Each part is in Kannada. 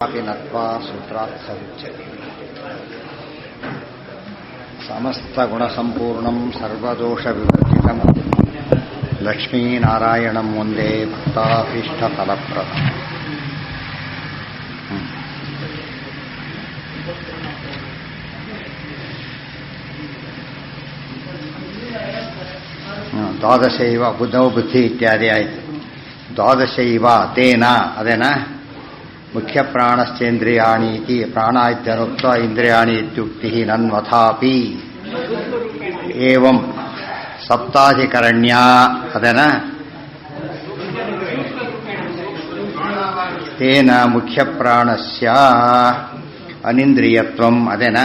ನತ್ವಾ ಸೂತ್ರಾತ್ ಸರುಚ್ಯತೆ ಸಮಸ್ತಗುಣಸಂಪೂರ್ಣಂ ಸರ್ವದೋಷವಿವರ್ಜಿತಂ ಲಕ್ಷ್ಮೀನಾರಾಯಣಂ ವಂದೇ ಭಕ್ತಾಭೀಷ್ಟಫಲಪ್ರದಂ. ದ್ವಾದಶೈವ ಬುದ್ಧೌ ಬುದ್ಧಿ ಇತ್ಯಾದಿ ಆಯಿತು. ದ್ವಾದಶೈವ ತೇನ ಅದೇನಾ ಮುಖ್ಯ ಪ್ರಾಣಶ್ಚೇಂದ್ರಿಯಾಣೀತಿ ಪ್ರಾಣಾದ್ಯನುಕ್ತ ಇಂದ್ರಿಯಾಣಿ ಇತ್ಯುಕ್ತಿ ನನ್ವಥಾಪಿ ಏವಂ ಸಪ್ತಾಧಿಕರಣ್ಯ ಅದೇನಾ ತೇನ ಮುಖ್ಯ ಪ್ರಾಣಸ್ಯ ಅನಿಂದ್ರಿಯತ್ವಂ ಅದೇನಾ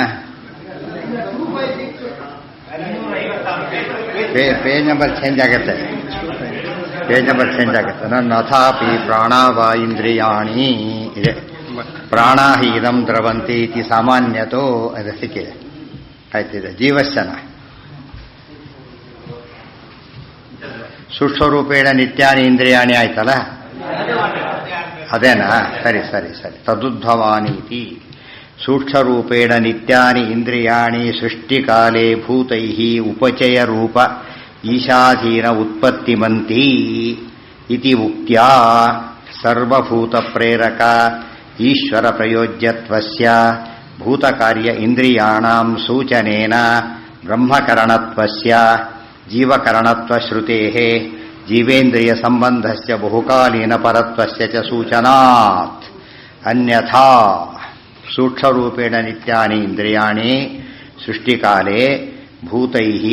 ಪೇಜ್ ನಂಬರ್ ಚೇಂಜ್ ಆಗುತ್ತೆ. ನನ್ನ ಅಥಾಪಿ ಪ್ರಾಣಾವ ಇಂದ್ರಿಯಾಣಿ ಇದೆ. ಪ್ರಾಣಾ ಹಿ ಇದಂ ದ್ರವಂತಿ ಇತಿ ಸಾಮಾನ್ಯತೋ ಅದು ಸಿಕ್ಕಿದೆ. ಆಯ್ತಿದೆ ಜೀವಸ್ಸನ ಸೂಕ್ಷ್ಮರೂಪೇಣ ನಿತ್ಯಾನಿ ಇಂದ್ರಿಯಾಣಿ ಆಯ್ತಲ್ಲ, ಅದೇನಾ? ಸರಿ ಸರಿ ಸರಿ. ತದುದ್ಭವಾನೀತಿ ಸೂಕ್ಷ್ಮರೂಪೇಣ ನಿತ್ಯಾನಿ ಇಂದ್ರಿಯಾಣಿ ಸೃಷ್ಟಿಕಾಲೇ ಭೂತೈಃ ಉಪಚಯ ರೂಪ ಈಶಾಧೀನ ಉತ್ಪತ್ತಿಮಂತಿ ಇತಿ ಉಕ್ತ್ಯಾ ಸರ್ವಭೂತ ಪ್ರೇರಕ ಈಶ್ವರ ಪ್ರಯೋಜ್ಯತ್ವಸ್ಯ ಭೂತಕಾರ್ಯ ಇಂದ್ರಿಯಾಣಾಂ ಸೂಚನೇನ ಬ್ರಹ್ಮಕರಣತ್ವಸ್ಯ ಜೀವಕರಣತ್ವ ಶ್ರುತೇಃ ಜೀವೇಂದ್ರಿಯ ಸಂಬಂಧಸ್ಯ ಬಹುಕಾಲೀನ ಪರತ್ವಸ್ಯ ಚ ಸೂಚನಾತ್. ಅನ್ಯಥಾ ಸೂಕ್ಷ್ಮರೂಪೇಣ ನಿತ್ಯಾನಿ ಇಂದ್ರಿಯಾಣಿ ಸೃಷ್ಟಿಕಾಲೇ ಭೂತೈಃ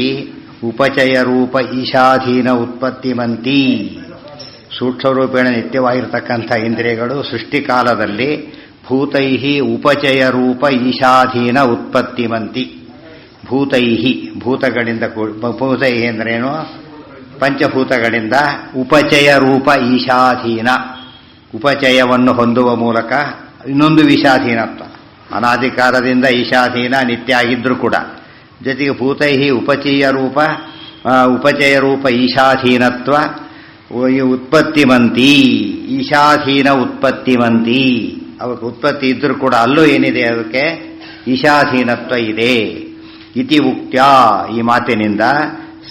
ಉಪಚಯ ರೂಪ ಈಶಾಧೀನ ಉತ್ಪತ್ತಿಮಂತಿ. ಸೂಕ್ಷ್ಮರೂಪೇಣ ನಿತ್ಯವಾಗಿರತಕ್ಕಂಥ ಇಂದ್ರಿಯಗಳು ಸೃಷ್ಟಿಕಾಲದಲ್ಲಿ ಭೂತೈಹಿ ಉಪಚಯ ರೂಪ ಈಶಾಧೀನ ಉತ್ಪತ್ತಿಮಂತಿ. ಭೂತೈಹಿ ಭೂತಗಳಿಂದ ಭೂತೈಹಿ ಅಂದ್ರೇನು? ಪಂಚಭೂತಗಳಿಂದ ಉಪಚಯ ರೂಪ ಈಶಾಧೀನ ಉಪಚಯವನ್ನು ಹೊಂದುವ ಮೂಲಕ ಇನ್ನೊಂದು ವಿಷಾಧೀನತ್ವ. ಅನಾದಿಕಾಲದಿಂದ ಈಶಾಧೀನ ನಿತ್ಯ ಆಗಿದ್ರೂ ಕೂಡ ಜೊತೆಗೆ ಭೂತೈಹಿ ಉಪಚಯ ರೂಪ ಈಶಾಧೀನತ್ವ ಉತ್ಪತ್ತಿಮಂತಿ. ಈಶಾಧೀನ ಉತ್ಪತ್ತಿಮಂತಿ ಅವಕ್ಕೆ ಉತ್ಪತ್ತಿ ಇದ್ರೂ ಕೂಡ ಅಲ್ಲೂ ಏನಿದೆ? ಅದಕ್ಕೆ ಈಶಾಧೀನತ್ವ ಇದೆ. ಇತಿ ಉಕ್ತ್ಯಾ ಈ ಮಾತಿನಿಂದ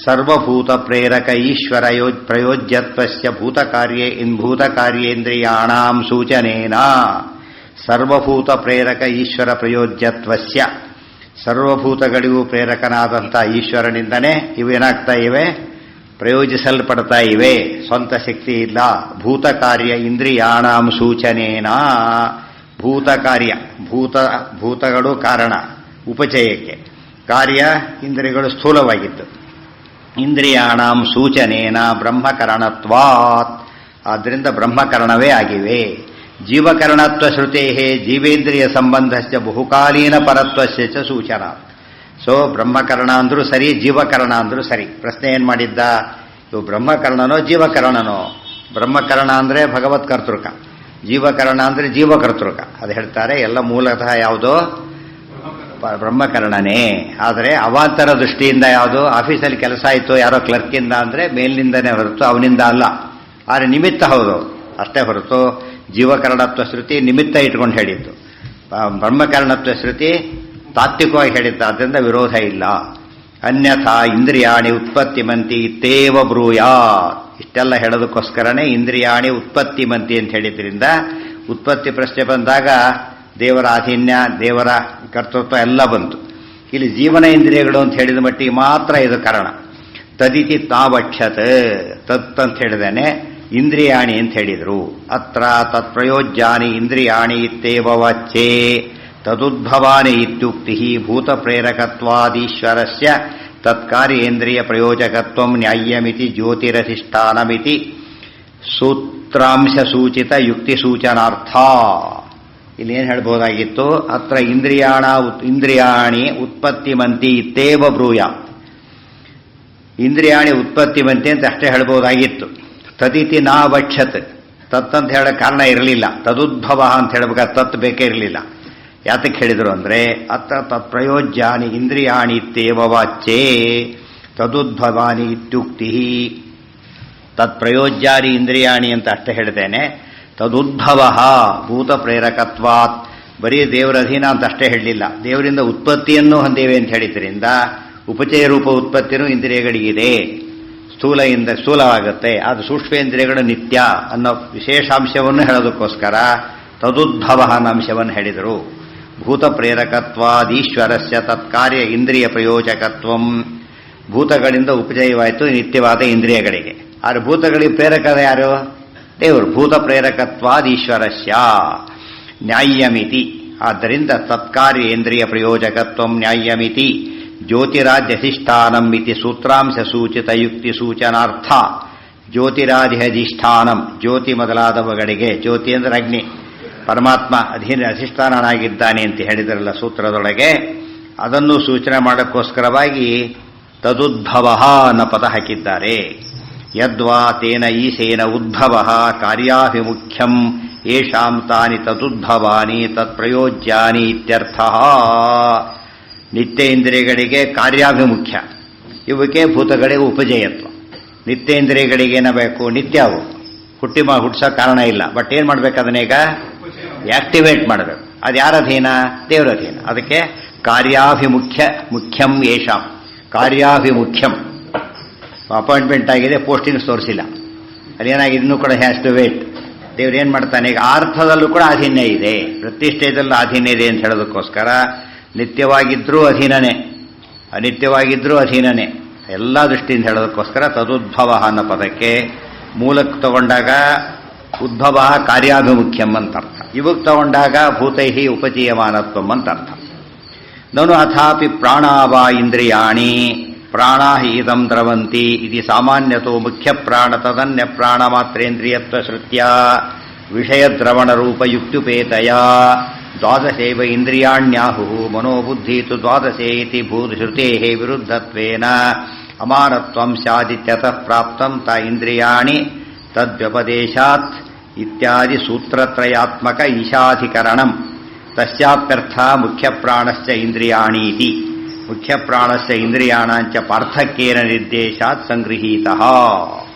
ಸರ್ವಭೂತ ಪ್ರೇರಕ ಈಶ್ವರ ಪ್ರಯೋಜ್ಯತ್ವಸ್ಯ ಭೂತಕಾರ್ಯೇಂದ್ರಿಯಾಣಾಂ ಸೂಚನೇನ ಸರ್ವಭೂತ ಪ್ರೇರಕ ಈಶ್ವರ ಪ್ರಯೋಜ್ಯತ್ವಸ್ಯ ಸರ್ವಭೂತಗಳಿಗೂ ಪ್ರೇರಕನಾದಂಥ ಈಶ್ವರನಿಂದನೇ ಇವೇನಾಗ್ತಾ ಇವೆ? ಪ್ರಯೋಜಿಸಲ್ಪಡ್ತಾ ಇವೆ. ಸ್ವಂತ ಶಕ್ತಿ ಇಲ್ಲ. ಭೂತಕಾರ್ಯ ಇಂದ್ರಿಯಾಣಾಂ ಸೂಚನೇನ ಭೂತಕಾರ್ಯ ಭೂತಗಳು ಕಾರಣ ಉಪಚಯಕ್ಕೆ, ಕಾರ್ಯ ಇಂದ್ರಿಯಗಳು ಸ್ಥೂಲವಾಗಿತ್ತು. ಇಂದ್ರಿಯಾಣಾಂ ಸೂಚನೇನ ಬ್ರಹ್ಮಕರಣತ್ವಾತ್ ಆದ್ದರಿಂದ ಬ್ರಹ್ಮಕರಣವೇ ಆಗಿವೆ. ಜೀವಕರಣತ್ವ ಶ್ರುತೇ ಜೀವೇಂದ್ರಿಯ ಸಂಬಂಧಸ್ಯ ಬಹುಕಾಲೀನ ಪರತ್ವಸ್ಯ ಚ ಸೂಚನಾ. ಸೊ ಬ್ರಹ್ಮಕರಣ ಅಂದ್ರೂ ಸರಿ, ಜೀವಕರಣ ಅಂದ್ರೂ ಸರಿ. ಪ್ರಶ್ನೆ ಏನ್ ಮಾಡಿದ್ದ? ಇವು ಬ್ರಹ್ಮಕರಣನೋ ಜೀವಕರಣನೋ? ಬ್ರಹ್ಮಕರಣ ಅಂದ್ರೆ ಭಗವತ್ ಕರ್ತೃಕ, ಜೀವಕರಣ ಅಂದ್ರೆ ಜೀವಕರ್ತೃಕ. ಅದು ಹೇಳ್ತಾರೆ ಎಲ್ಲ ಮೂಲತಃ ಯಾವುದೋ ಬ್ರಹ್ಮಕರಣನೇ. ಆದರೆ ಅವಾಂತರ ದೃಷ್ಟಿಯಿಂದ ಯಾವುದು? ಆಫೀಸಲ್ಲಿ ಕೆಲಸ ಆಯಿತು ಯಾರೋ ಕ್ಲರ್ಕಿಂದ ಅಂದ್ರೆ ಮೇಲಿನಿಂದನೇ ಹೊರತು ಅವನಿಂದ ಅಲ್ಲ. ಆದರೆ ನಿಮಿತ್ತ ಹೌದು ಅಷ್ಟೇ ಹೊರತು ಜೀವಕರಣತ್ವ ಶ್ರುತಿ ನಿಮಿತ್ತ ಇಟ್ಕೊಂಡು ಹೇಳಿದ್ದು, ಬ್ರಹ್ಮಕರಣತ್ವ ಶ್ರುತಿ ತಾತ್ವಿಕವಾಗಿ ಹೇಳಿದ್ದ. ಆದ್ದರಿಂದ ವಿರೋಧ ಇಲ್ಲ. ಅನ್ಯಥಾ ಇಂದ್ರಿಯಾಣಿ ಉತ್ಪತ್ತಿಮಂತಿ ಇತ್ತೇವ ಬ್ರೂಯಾ. ಇಷ್ಟೆಲ್ಲ ಹೇಳೋದಕ್ಕೋಸ್ಕರನೇ ಇಂದ್ರಿಯಾಣಿ ಉತ್ಪತ್ತಿಮಂತಿ ಅಂತ ಹೇಳಿದ್ರಿಂದ ಉತ್ಪತ್ತಿ ಪ್ರಶ್ನೆ ಬಂದಾಗ ದೇವರ ಅಧೀನ್ಯ, ದೇವರ ಕರ್ತೃತ್ವ ಎಲ್ಲ ಬಂತು. ಇಲ್ಲಿ ಜೀವನ ಇಂದ್ರಿಯಗಳು ಅಂತ ಹೇಳಿದ ಮಟ್ಟಿಗೆ ಮಾತ್ರ ಇದು ಕಾರಣ. ತದಿತಿ ತಾವಕ್ಷತ್ ತತ್ ಅಂತ ಹೇಳಿದೇನೆ ಇಂದ್ರಿಯಾಣಿ ಅಂತ ಹೇಳಿದರು. ಅತ್ರ ತತ್ಪ್ರಯೋಜ್ಯಾನಿ ಇಂದ್ರಿಯಾಣಿ ಇತ್ತೇವ ವಾಚ್ಯೆ ತದುದ್ಭವಾನಿ ಇತ್ಯುಕ್ತಿ ಭೂತ ಪ್ರೇರಕತ್ವಾದೀಶ್ವರಸ್ಯ ತತ್ಕಾರ್ಯೇಂದ್ರಿಯ ಪ್ರಯೋಜಕತ್ವಂ ನ್ಯಾಯಮಿತಿ ಜ್ಯೋತಿರಧಿಷ್ಠಾನಮಿತಿ ಸೂತ್ರಾಂಶ ಸೂಚಿತ ಯುಕ್ತಿ ಸೂಚನಾರ್ಥ. ಇಲ್ಲಿ ಏನು ಹೇಳ್ಬೋದಾಗಿತ್ತು? ಅತ್ರ ಇಂದ್ರಿಯಾಣಿ ಉತ್ಪತ್ತಿಮಂತಿ ಇತ್ತೇವ ಬ್ರೂಯ. ಇಂದ್ರಿಯಾಣಿ ಉತ್ಪತ್ತಿಮಂತಿ ಅಂತ ಅಷ್ಟೇ ಹೇಳ್ಬೋದಾಗಿತ್ತು. ತದಿತಿ ನಾವಕ್ಷತ್ ತತ್ ಅಂತ ಹೇಳೋ ಕಾರಣ ಇರಲಿಲ್ಲ. ತದುದ್ಭವ ಅಂತ ಹೇಳ್ಬೇಕಾದ್ರೆ ತತ್ ಬೇಕೇ ಇರಲಿಲ್ಲ. ಯಾತಕ್ಕೆ ಹೇಳಿದರು ಅಂದರೆ ಅತ್ರ ತತ್ಪ್ರಯೋಜ್ಯಾನಿ ಇಂದ್ರಿಯಾಣಿ ಇತ್ತೇವ ವಾಚ್ಯೆ ತದುದ್ಭವಾನಿ ಇತ್ಯುಕ್ತಿ. ತತ್ಪ್ರಯೋಜ್ಯಾನಿ ಇಂದ್ರಿಯಾಣಿ ಅಂತ ಅಷ್ಟೇ ಹೇಳ್ತೇನೆ. ತದುದ್ಭವ ಭೂತ ಪ್ರೇರಕತ್ವಾತ್, ಬರೀ ದೇವರ ಅಧೀನ ಅಂತ ಅಷ್ಟೇ ಹೇಳಲಿಲ್ಲ, ದೇವರಿಂದ ಉತ್ಪತ್ತಿಯನ್ನು ಹೊಂದೇವೆ ಅಂತ ಹೇಳಿದ್ರಿಂದ ಉಪಚಯ ರೂಪ ಉತ್ಪತ್ತಿನೂ ಇಂದ್ರಿಯಗಳಿಗಿದೆ. ಸ್ಥೂಲವಾಗುತ್ತೆ, ಅದು ಸೂಕ್ಷ್ಮೇಂದ್ರಿಯಗಳು ನಿತ್ಯ ಅನ್ನೋ ವಿಶೇಷಾಂಶವನ್ನು ಹೇಳೋದಕ್ಕೋಸ್ಕರ ತದುದ್ಭವ ಅನ್ನೋ ಅಂಶವನ್ನು ಹೇಳಿದರು. ಭೂತ ಪ್ರೇರಕತ್ವಾದೀಶ್ವರಸ್ಯ ತತ್ಕಾರ್ಯ ಇಂದ್ರಿಯ ಪ್ರಯೋಜಕತ್ವಂ, ಭೂತಗಳಿಂದ ಉಪಚಯವಾಯಿತು ನಿತ್ಯವಾದ ಇಂದ್ರಿಯಗಳಿಗೆ. ಆದರೆ ಭೂತಗಳಿಗೆ ಪ್ರೇರಕದ ಯಾರು? ದೇವರು. ಭೂತ ಪ್ರೇರಕತ್ವಾದೀಶ್ವರಸ್ಯ ನ್ಯಾಯಮಿತಿ, ಆದ್ದರಿಂದ ತತ್ಕಾರ್ಯ ಇಂದ್ರಿಯ ಪ್ರಯೋಜಕತ್ವಂ ನ್ಯಾಯಮಿತಿ ಜ್ಯೋತಿರಾಧ್ಯಧಿಷ್ಠಾನಂ ಇತಿ ಸೂತ್ರಾಂಶ ಸೂಚಿತ ಯುಕ್ತಿ ಸೂಚನಾರ್ಥ. ಜ್ಯೋತಿರಾಧಿಷ್ಠಾನಂ, ಜ್ಯೋತಿ ಮೊದಲಾದವುಗಳಿಗೆ, ಜ್ಯೋತಿ ಅಂದರೆ ಅಗ್ನಿ, ಪರಮಾತ್ಮ ಅಧಿಷ್ಠಾನನಾಗಿದ್ದಾನೆ ಅಂತ ಹೇಳಿದರಲ್ಲ ಸೂತ್ರದೊಳಗೆ, ಅದನ್ನು ಸೂಚನೆ ಮಾಡೋಕ್ಕೋಸ್ಕರವಾಗಿ ತದುದ್ಭವ ಅನ್ನೋ ಪದ ಹಾಕಿದ್ದಾರೆ. ಯದ್ವಾ ತೇನ ಈಶೇನ ಉದ್ಭವ ಕಾರ್ಯಾಭಿಮುಖ್ಯಂ ಯೇಷಾಂ ತಾನಿ ತದುದ್ಭವಾನಿ ತತ್ಪ್ರಯೋಜ್ಯಾನಿ ಇತ್ಯರ್ಥ. ನಿತ್ಯ ಇಂದ್ರಿಯಗಳಿಗೆ ಕಾರ್ಯಾಭಿಮುಖ್ಯ, ಇವಕ್ಕೆ ಭೂತಗಳಿಗೆ ಉಪಜಯತ್ವ. ನಿತ್ಯ ಇಂದ್ರಿಯಗಳಿಗೆ ಏನಬೇಕು? ನಿತ್ಯ ಅವು ಹುಟ್ಟಿಸೋ ಕಾರಣ ಇಲ್ಲ, ಬಟ್ ಏನು ಮಾಡ್ಬೇಕು? ಅದನ್ನೀಗ ಆಕ್ಟಿವೇಟ್ ಮಾಡಬೇಕು. ಅದು ಯಾರ ಅಧೀನ? ದೇವರ ಅಧೀನ. ಅದಕ್ಕೆ ಮುಖ್ಯಂ ಯೇಷಾಂ, ಕಾರ್ಯಾಭಿಮುಖ್ಯಂ. ಅಪಾಯಿಂಟ್ಮೆಂಟ್ ಆಗಿದೆ, ಪೋಸ್ಟಿಂಗ್ಸ್ ತೋರಿಸಿಲ್ಲ, ಅದೇನಾಗಿದೆ ಇನ್ನೂ ಕೂಡ ಹ್ಯಾಸ್ ಟು ವೇಟ್. ದೇವ್ರು ಏನು ಮಾಡ್ತಾನೆ? ಈಗ ಅರ್ಥದಲ್ಲೂ ಕೂಡ ಅಧೀನ್ಯ ಇದೆ, ಪ್ರತಿಷ್ಠೆಯದಲ್ಲೂ ಅಧೀನ್ಯ ಇದೆ ಅಂತ ಹೇಳೋದಕ್ಕೋಸ್ಕರ ನಿತ್ಯವಾಗಿದ್ರೂ ಅಧೀನನೇ, ಅನಿತ್ಯವಾಗಿದ್ರೂ ಅಧೀನನೇ, ಎಲ್ಲ ದೃಷ್ಟಿಯಿಂದ ಹೇಳೋದಕ್ಕೋಸ್ಕರ ತದುದ್ಭವ ಅನ್ನೋ ಪದಕ್ಕೆ ಮೂಲಕ್ಕೆ ತಗೊಂಡಾಗ ಉದ್ಭವ ಕಾರ್ಯಾಭಿಮುಖ್ಯಂ ಅಂತ ಅರ್ಥ, ಇವಕ್ಕೆ ತಗೊಂಡಾಗ ಭೂತೈಹಿ ಉಪಚೀಯಮಾನತ್ವಂ ಅಂತ ಅರ್ಥ. ನನು ಅಥಾಪಿ ಪ್ರಾಣಾವಾ ಇಂದ್ರಿಯಾಣಿ ಪ್ರಾಣಾ ಇದಂ ದ್ರವಂತಿ ಇತಿ ಸಾಮಾನ್ಯತೋ ಮುಖ್ಯ ಪ್ರಾಣ ತದನ್ಯ ಪ್ರಾಣ ಮಾತ್ರೇಂದ್ರಿಯತ್ವ ಶ್ರುತ್ಯ ವಿಷಯದ್ರವಣರೂಪಯುಕ್ತುಪೇತಯ ದ್ವಾದಶೈವ ಇಂದ್ರಿಯಾಣ್ಯಾಹು ಮನೋಬುದ್ಧಿ ತು ದ್ವಾದಶೇ ಇತಿ ಭೂತಶ್ರುತೇಃ ವಿರುದ್ಧತ್ವೇನ ಅಮಾನತ್ವಂ ಸ್ಯಾದಿತ್ಯತಃ ಪ್ರಾಪ್ತಂ ತ ಇಂದ್ರಿಯಾಣಿ ತದ್ವ್ಯಪದೇಶಾತ್ ಇತ್ಯಾದಿ ಸೂತ್ರತ್ರಯಾತ್ಮಕ ಈಶಾಧಿಕರಣಂ. ತಸ್ಯಾಪ್ಯರ್ಥ ಮುಖ್ಯಪ್ರಾಣಸ್ಯ ಇಂದ್ರಿಯಾಣಿ ಇತಿ. ಮುಖ್ಯಪ್ರಾಣಸ್ಯ ಇಂದ್ರಿಯಾಣಾಂಚ ಪಾರ್ಥಕ್ಯೇನ ನಿರ್ದೇಶಾತ್ ಸಂಗೃಹೀತಃ.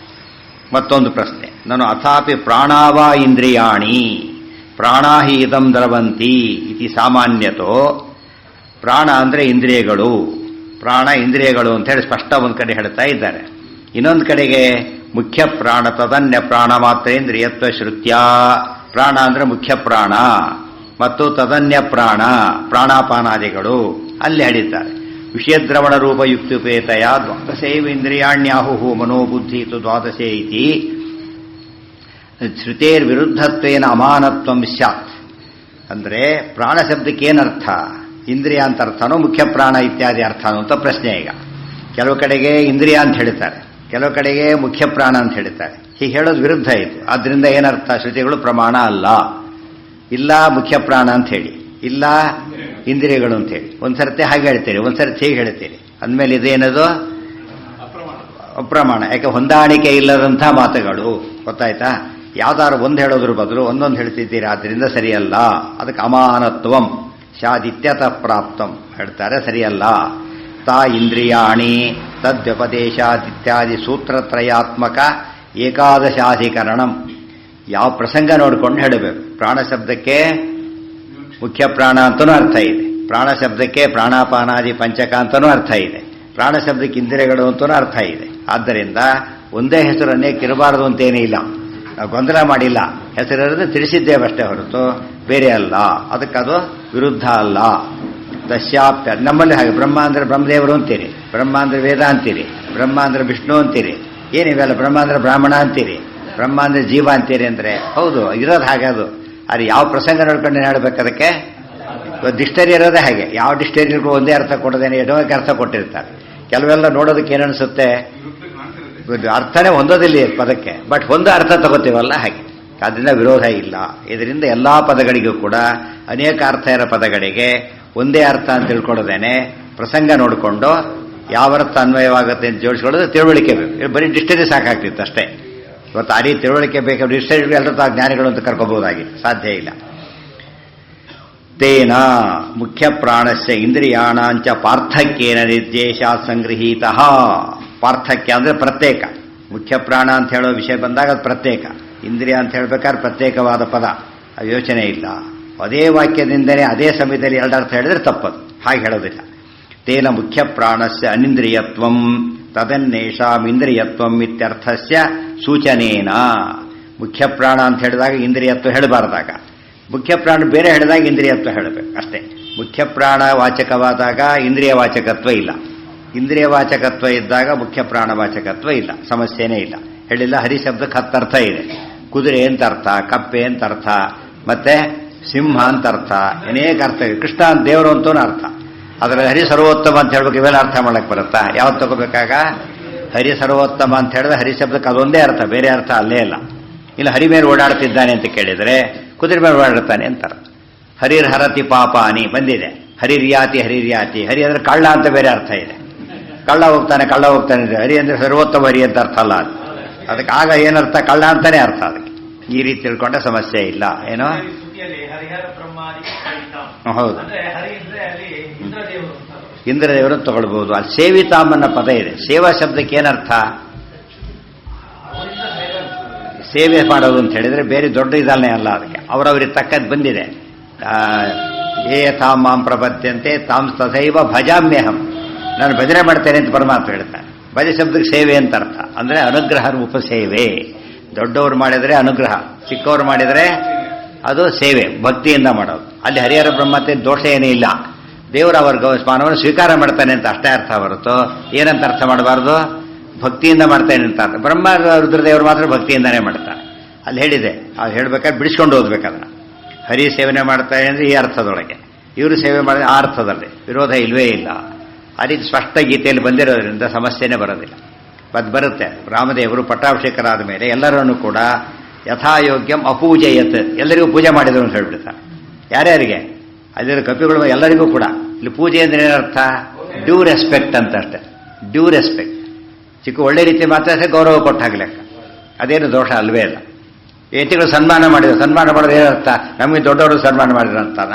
ಮತ್ತೊಂದು ಪ್ರಶ್ನೆ, ನಾನು ಅಥಾಪಿ ಪ್ರಾಣಾವಾ ಇಂದ್ರಿಯಾಣಿ ಪ್ರಾಣಾ ಹಿ ಇದಂ ದ್ರವಂತಿ ಇತಿ ಸಾಮಾನ್ಯತೋ. ಪ್ರಾಣ ಅಂದರೆ ಇಂದ್ರಿಯಗಳು, ಪ್ರಾಣ ಇಂದ್ರಿಯಗಳು ಅಂತ ಹೇಳಿ ಸ್ಪಷ್ಟ ಒಂದು ಕಡೆ ಹೇಳ್ತಾ ಇದ್ದಾರೆ. ಇನ್ನೊಂದು ಕಡೆಗೆ ಮುಖ್ಯ ಪ್ರಾಣ ತದನ್ಯ ಪ್ರಾಣ ಮಾತ್ರೇಂದ್ರಿಯತ್ವ ಶ್ರುತ್ಯ, ಪ್ರಾಣ ಅಂದರೆ ಮುಖ್ಯ ಪ್ರಾಣ ಮತ್ತು ತದನ್ಯ ಪ್ರಾಣ ಪ್ರಾಣಾಪಾನಾದಿಗಳು ಅಲ್ಲಿ ಹೇಳಿದ್ದಾರೆ. ವಿಷಯದ್ರವಣ ರೂಪ ಯುಕ್ತುಪೇತಯ ದ್ವಾದಶೈವ ಇಂದ್ರಿಯಾಣ್ಯಾಹು ಮನೋಬುದ್ಧಿ ತು ದ್ವಾದಶೇ ಇತಿ ಶ್ರುತೇರ್ವಿರುದ್ಧತ್ವೇನ ಅಮಾನತ್ವಂ ಸ್ಯಾತ್. ಅಂದರೆ ಪ್ರಾಣ ಶಬ್ದಕ್ಕೆ ಏನರ್ಥ? ಇಂದ್ರಿಯ ಅಂತ ಅರ್ಥನೋ ಮುಖ್ಯ ಪ್ರಾಣ ಇತ್ಯಾದಿ ಅರ್ಥನೋ ಅಂತ ಪ್ರಶ್ನೆ. ಈಗ ಕೆಲವು ಕಡೆಗೆ ಇಂದ್ರಿಯ ಅಂತ ಹೇಳ್ತಾರೆ, ಕೆಲವು ಕಡೆಗೆ ಮುಖ್ಯ ಪ್ರಾಣ ಅಂತ ಹೇಳ್ತಾರೆ. ಹೀಗೆ ಹೇಳೋದು ವಿರುದ್ಧ ಇತ್ತು. ಆದ್ದರಿಂದ ಏನರ್ಥ? ಶ್ರುತಿಗಳು ಪ್ರಮಾಣ ಅಲ್ಲ, ಇಲ್ಲ ಮುಖ್ಯ ಪ್ರಾಣ ಅಂತ ಹೇಳಿ, ಇಲ್ಲ ಇಂದ್ರಿಯಗಳು ಅಂತ ಹೇಳಿ. ಒಂದ್ಸರ್ತಿ ಹಾಗೆ ಹೇಳ್ತೀರಿ, ಒಂದ್ಸರ್ತಿ ಹೀಗೆ ಹೇಳ್ತೀರಿ, ಅಂದಮೇಲೆ ಇದೇನದು ಅಪ್ರಮಾಣ. ಯಾಕೆ? ಹೊಂದಾಣಿಕೆ ಇಲ್ಲದಂಥ ಮಾತುಗಳು, ಗೊತ್ತಾಯ್ತಾ? ಯಾವ್ದಾದ್ರು ಒಂದು ಹೇಳೋದ್ರ ಬದಲು ಒಂದೊಂದು ಹೇಳ್ತಿದ್ದೀರಿ, ಆದ್ದರಿಂದ ಸರಿಯಲ್ಲ. ಅದಕ್ಕೆ ಅಮಾನತ್ವಂ ಶಾದಿತ್ಯತಃ ಪ್ರಾಪ್ತಂ ಹೇಳ್ತಾರೆ, ಸರಿಯಲ್ಲ. ತಾ ಇಂದ್ರಿಯಾಣಿ ತದ್ವ್ಯಪದೇಶಾದಿತ್ಯಾದಿ ಸೂತ್ರತ್ರಯಾತ್ಮಕ ಏಕಾದಶಾಧಿಕರಣಂ. ಯಾವ ಪ್ರಸಂಗ ನೋಡಿಕೊಂಡು ಹೇಳಬೇಕು. ಪ್ರಾಣ ಶಬ್ದಕ್ಕೆ ಮುಖ್ಯ ಪ್ರಾಣ ಅಂತನೂ ಅರ್ಥ ಇದೆ, ಪ್ರಾಣ ಶಬ್ದಕ್ಕೆ ಪ್ರಾಣಾಪಾನಾದಿ ಪಂಚಕ ಅಂತನೂ ಅರ್ಥ ಇದೆ, ಪ್ರಾಣ ಶಬ್ದಕ್ಕೆ ಇಂದ್ರಿಯಗಳು ಅಂತನೂ ಅರ್ಥ ಇದೆ. ಆದ್ದರಿಂದ ಒಂದೇ ಹೆಸರನ್ನೇ ಕಿರಬಾರದು ಅಂತೇನೇ ಇಲ್ಲ, ನಾವು ಗೊಂದಲ ಮಾಡಿಲ್ಲ. ಹೆಸರಿರೋದು ತಿಳಿಸಿದ್ದೇವಷ್ಟೇ ಹೊರತು ಬೇರೆ ಅಲ್ಲ. ಅದಕ್ಕದು ವಿರುದ್ಧ ಅಲ್ಲ. ದಶ್ಯಾಪ್ಯ ನಮ್ಮಲ್ಲಿ ಹಾಗೆ ಬ್ರಹ್ಮ ಅಂದರೆ ಬ್ರಹ್ಮದೇವರು ಅಂತೀರಿ, ಬ್ರಹ್ಮ ಅಂದರೆ ವೇದ ಅಂತೀರಿ, ಬ್ರಹ್ಮ ಅಂದರೆ ವಿಷ್ಣು ಅಂತೀರಿ, ಏನಿವೆಲ್ಲ ಬ್ರಹ್ಮ ಅಂದರೆ ಬ್ರಾಹ್ಮಣ ಅಂತೀರಿ, ಬ್ರಹ್ಮ ಅಂದರೆ ಜೀವ ಅಂತೀರಿ. ಅಂದರೆ ಹೌದು, ಇರೋದು ಹಾಗೆ. ಅದು ಅದು ಯಾವ ಪ್ರಸಂಗ ನೋಡ್ಕೊಂಡು ಹೇಳಬೇಕು. ಅದಕ್ಕೆ ಡಿಕ್ಷನರಿ ಇರೋದೇ ಹಾಗೆ. ಯಾವ ಡಿಕ್ಷನರಿಗೂ ಒಂದೇ ಅರ್ಥ ಕೊಡೋದೇನೆ ಏನೋ ಅರ್ಥ ಕೊಟ್ಟಿರ್ತಾರೆ. ಕೆಲವೆಲ್ಲ ನೋಡೋದಕ್ಕೆ ಏನನ್ಸುತ್ತೆ, ಅರ್ಥನೇ ಹೊಂದೋದಿಲ್ಲ ಪದಕ್ಕೆ, ಬಟ್ ಒಂದು ಅರ್ಥ ತಗೋತೀವಲ್ಲ ಹಾಗೆ. ಅದರಿಂದ ವಿರೋಧ ಇಲ್ಲ. ಇದರಿಂದ ಎಲ್ಲ ಪದಗಳಿಗೂ ಕೂಡ ಅನೇಕ ಅರ್ಥ ಇರೋ ಪದಗಳಿಗೆ ಒಂದೇ ಅರ್ಥ ಅಂತ ತಿಳ್ಕೊಳ್ಳೋದೇನೆ ಪ್ರಸಂಗ ನೋಡಿಕೊಂಡು ಯಾವ ಅರ್ಥ ಅನ್ವಯವಾಗುತ್ತೆ ಅಂತ ಜೋಡಿಸ್ಕೊಳ್ಳೋದು ತಿಳುವಳಿಕೆ ಬೇಕು. ಬರೀ ಡಿಕ್ಷನರಿ ಸಾಕಾಗ್ತಿತ್ತು ಅಷ್ಟೇ. ಇವತ್ತು ಆ ರೀತಿ ತಿಳುವಳಿಕೆ ಬೇಕು. ಡಿಕ್ಷನರಿ ಎಲ್ಲರೂ ಜ್ಞಾನಿಗಳು ಅಂತ ಕರ್ಕೋಬಹುದಾಗಿ ಸಾಧ್ಯ ಇಲ್ಲ. ತೇನ ಮುಖ್ಯ ಪ್ರಾಣಸ್ಯ ಇಂದ್ರಿಯಾಣಾಂಚ ಪಾರ್ಥಕ್ಯೇನ ನಿರ್ದೇಶಾತ್ ಸಂಗೃಹೀತಃ. ಪಾರ್ಥಕ್ಯ ಅಂದರೆ ಪ್ರತ್ಯೇಕ. ಮುಖ್ಯ ಪ್ರಾಣ ಅಂತ ಹೇಳೋ ವಿಷಯ ಬಂದಾಗ ಅದು ಪ್ರತ್ಯೇಕ, ಇಂದ್ರಿಯ ಅಂತ ಹೇಳ್ಬೇಕಾದ್ರೆ ಪ್ರತ್ಯೇಕವಾದ ಪದ ಅದು ಯೋಚನೆ ಇಲ್ಲ. ಅದೇ ವಾಕ್ಯದಿಂದಲೇ ಅದೇ ಸಮಯದಲ್ಲಿ ಎರಡು ಅರ್ಥ ಹೇಳಿದ್ರೆ ತಪ್ಪದು, ಹಾಗೆ ಹೇಳೋದಿಲ್ಲ. ತೇನ ಮುಖ್ಯ ಪ್ರಾಣಸ್ಯ ಅನಿಂದ್ರಿಯತ್ವಂ ತದನ್ನೇಷಾಂ ಇಂದ್ರಿಯತ್ವಂ ಇತ್ಯರ್ಥಸ್ಯ ಸೂಚನೇನ. ಮುಖ್ಯ ಪ್ರಾಣ ಅಂತ ಹೇಳಿದಾಗ ಇಂದ್ರಿಯತ್ವ ಹೇಳಬಾರ್ದಾಗ, ಮುಖ್ಯ ಪ್ರಾಣ ಬೇರೆ ಹೇಳಿದಾಗ ಇಂದ್ರಿಯತ್ವ ಹೇಳಬೇಕು ಅಷ್ಟೇ. ಮುಖ್ಯ ಪ್ರಾಣ ವಾಚಕವಾದಾಗ ಇಂದ್ರಿಯ ವಾಚಕತ್ವ ಇಲ್ಲ, ಇಂದ್ರಿಯ ವಾಚಕತ್ವ ಇದ್ದಾಗ ಮುಖ್ಯ ಪ್ರಾಣ ವಾಚಕತ್ವ ಇಲ್ಲ, ಸಮಸ್ಯೆನೇ ಇಲ್ಲ. ಹೇಳಿಲ್ಲ. ಹರಿ ಶಬ್ದಕ್ಕೆ 10 ಅರ್ಥ ಇದೆ. ಕುದುರೆ ಅಂತ ಅರ್ಥ, ಕಪ್ಪೆ ಅಂತ ಅರ್ಥ, ಮತ್ತೆ ಸಿಂಹ ಅಂತ ಅರ್ಥ, ಅನೇಕ ಅರ್ಥ ಇದೆ. ಕೃಷ್ಣ ಅಂತ ದೇವರು ಅಂತೂ ಅರ್ಥ. ಅದರಲ್ಲಿ ಹರಿ ಸರ್ವೋತ್ತಮ ಅಂತ ಹೇಳ್ಬೇಕು, ಇವೆಲ್ಲ ಅರ್ಥ ಮಾಡಕ್ಕೆ ಬರುತ್ತಾ? ಯಾವತ್ತು ತಗೋಬೇಕಾಗ ಹರಿ ಸರ್ವೋತ್ತಮ ಅಂತ ಹೇಳಿದ್ರೆ ಹರಿ ಶಬ್ದಕ್ಕೆ ಅದೊಂದೇ ಅರ್ಥ, ಬೇರೆ ಅರ್ಥ ಅಲ್ಲೇ ಇಲ್ಲ. ಇಲ್ಲ ಹರಿ ಮೇಲೆ ಓಡಾಡ್ತಿದ್ದಾನೆ ಅಂತ ಕೇಳಿದರೆ ಕುದುರೆ ಮೇಲೆ ಓಡಾಡ್ತಾನೆ ಅಂತಾರ. ಹರಿರ್ ಹರತಿ ಪಾಪಾನಿ ಬಂದಿದೆ, ಹರಿರ್ಯಾತಿ ಹರಿರ್ಯಾತಿ. ಹರಿ ಅಂದ್ರೆ ಕಳ್ಳ ಅಂತ ಬೇರೆ ಅರ್ಥ ಇದೆ. ಕಳ್ಳ ಹೋಗ್ತಾನೆ ಇದೆ. ಹರಿ ಅಂದ್ರೆ ಸರ್ವೋತ್ತಮ ಹರಿ ಅಂತ ಅರ್ಥ ಅಲ್ಲ ಅದು. ಅದಕ್ಕೆ ಆಗ ಏನರ್ಥ? ಕಳ್ಳ ಅಂತಾನೆ ಅರ್ಥ. ಅದಕ್ಕೆ ಈ ರೀತಿ ತಿಳ್ಕೊಂಡ ಸಮಸ್ಯೆ ಇಲ್ಲ. ಏನೋ ಹೌದು, ಇಂದ್ರದೇವರು ತಗೊಳ್ಬಹುದು. ಅಲ್ಲಿ ಸೇವಿತಾಮನ್ನ ಪದ ಇದೆ. ಸೇವಾ ಶಬ್ದಕ್ಕೆ ಏನರ್ಥ? ಸೇವೆ ಮಾಡೋದು ಅಂತ ಹೇಳಿದ್ರೆ ಬೇರೆ ದೊಡ್ಡ ಇದಲ್ಲೇ ಅಲ್ಲ. ಅದಕ್ಕೆ ಅವರವ್ರಿಗೆ ತಕ್ಕದ್ದು ಬಂದಿದೆ. ಏ ತಾಂ ಮಾಂ ಪ್ರಪದ್ಯಂತೆ ತಾಂ ತಥೈವ ಭಜಾಮ್ಯಹಂ. ನಾನು ಭಜನೆ ಮಾಡ್ತೇನೆ ಅಂತ ಪರಮಾತ್ಮ ಹೇಳ್ತಾನೆ. ಭಜ ಶಬ್ದಕ್ಕೆ ಸೇವೆ ಅಂತ ಅರ್ಥ. ಅಂದ್ರೆ ಅನುಗ್ರಹ ರೂಪ ಸೇವೆ. ದೊಡ್ಡವರು ಮಾಡಿದರೆ ಅನುಗ್ರಹ, ಚಿಕ್ಕವರು ಮಾಡಿದರೆ ಅದು ಸೇವೆ, ಭಕ್ತಿಯಿಂದ ಮಾಡೋದು. ಅಲ್ಲಿ ಹರಿಹರ ಬ್ರಹ್ಮತೆ ದೋಷ ಏನೂ ಇಲ್ಲ. ದೇವರು ಅವರ ಮಾನವನ್ನು ಸ್ವೀಕಾರ ಮಾಡ್ತಾನೆ ಅಂತ ಅಷ್ಟೇ ಅರ್ಥ ಹೊರತು ಏನಂತ ಅರ್ಥ ಮಾಡಬಾರ್ದು? ಭಕ್ತಿಯಿಂದ ಮಾಡ್ತಾನೆ ಅಂತ ಅರ್ಥ. ಬ್ರಹ್ಮ ರುದ್ರದೇವರು ಮಾತ್ರ ಭಕ್ತಿಯಿಂದನೇ ಮಾಡ್ತಾರೆ. ಅಲ್ಲಿ ಹೇಳಿದೆ, ಅದು ಹೇಳ್ಬೇಕಾದ್ರೆ ಬಿಡಿಸ್ಕೊಂಡು ಓದ್ಬೇಕು ಅದನ್ನ. ಹರಿ ಸೇವನೆ ಮಾಡ್ತಾರೆ ಅಂದರೆ ಈ ಅರ್ಥದೊಳಗೆ, ಇವರು ಸೇವೆ ಮಾಡಿದ್ರೆ ಆ ಅರ್ಥದಲ್ಲಿ ವಿರೋಧ ಇಲ್ವೇ ಇಲ್ಲ. ಆ ರೀತಿ ಸ್ಪಷ್ಟ ಗೀತೆಯಲ್ಲಿ ಬಂದಿರೋದ್ರಿಂದ ಸಮಸ್ಯೆನೇ ಬರೋದಿಲ್ಲ. ಅದು ಬರುತ್ತೆ. ರಾಮದೇವರು ಪಟ್ಟಾಭಿಷೇಕರಾದ ಮೇಲೆ ಎಲ್ಲರನ್ನೂ ಕೂಡ ಯಥಾಯೋಗ್ಯಂ ಅಪೂಜಯತ್, ಎಲ್ಲರಿಗೂ ಪೂಜೆ ಮಾಡಿದ್ರು ಅಂತ ಹೇಳ್ಬಿಡ್ತಾರೆ. ಯಾರ್ಯಾರಿಗೆ? ಅಲ್ಲಿರೋ ಕಪಿಗಳು ಎಲ್ಲರಿಗೂ ಕೂಡ. ಇಲ್ಲಿ ಪೂಜೆ ಅಂದ್ರೆ ಏನರ್ಥ? ಡ್ಯೂ ರೆಸ್ಪೆಕ್ಟ್ ಅಂತ ಅಷ್ಟೇ. Due respect. ಚಿಕ್ಕ ಒಳ್ಳೆ ರೀತಿ ಮಾತ್ರ ಗೌರವ ಕೊಟ್ಟಾಗ್ಲೆಕ್ಕ, ಅದೇನು ದೋಷ ಅಲ್ವೇ ಇಲ್ಲ. ಯತಿಗಳು ಸನ್ಮಾನ ಮಾಡಿದ್ರು, ಸನ್ಮಾನ ಮಾಡೋದು ಏನರ್ಥ? ನಮಗೆ ದೊಡ್ಡವರು ಸನ್ಮಾನ ಮಾಡಿದ್ರು ಅಂತಾನ?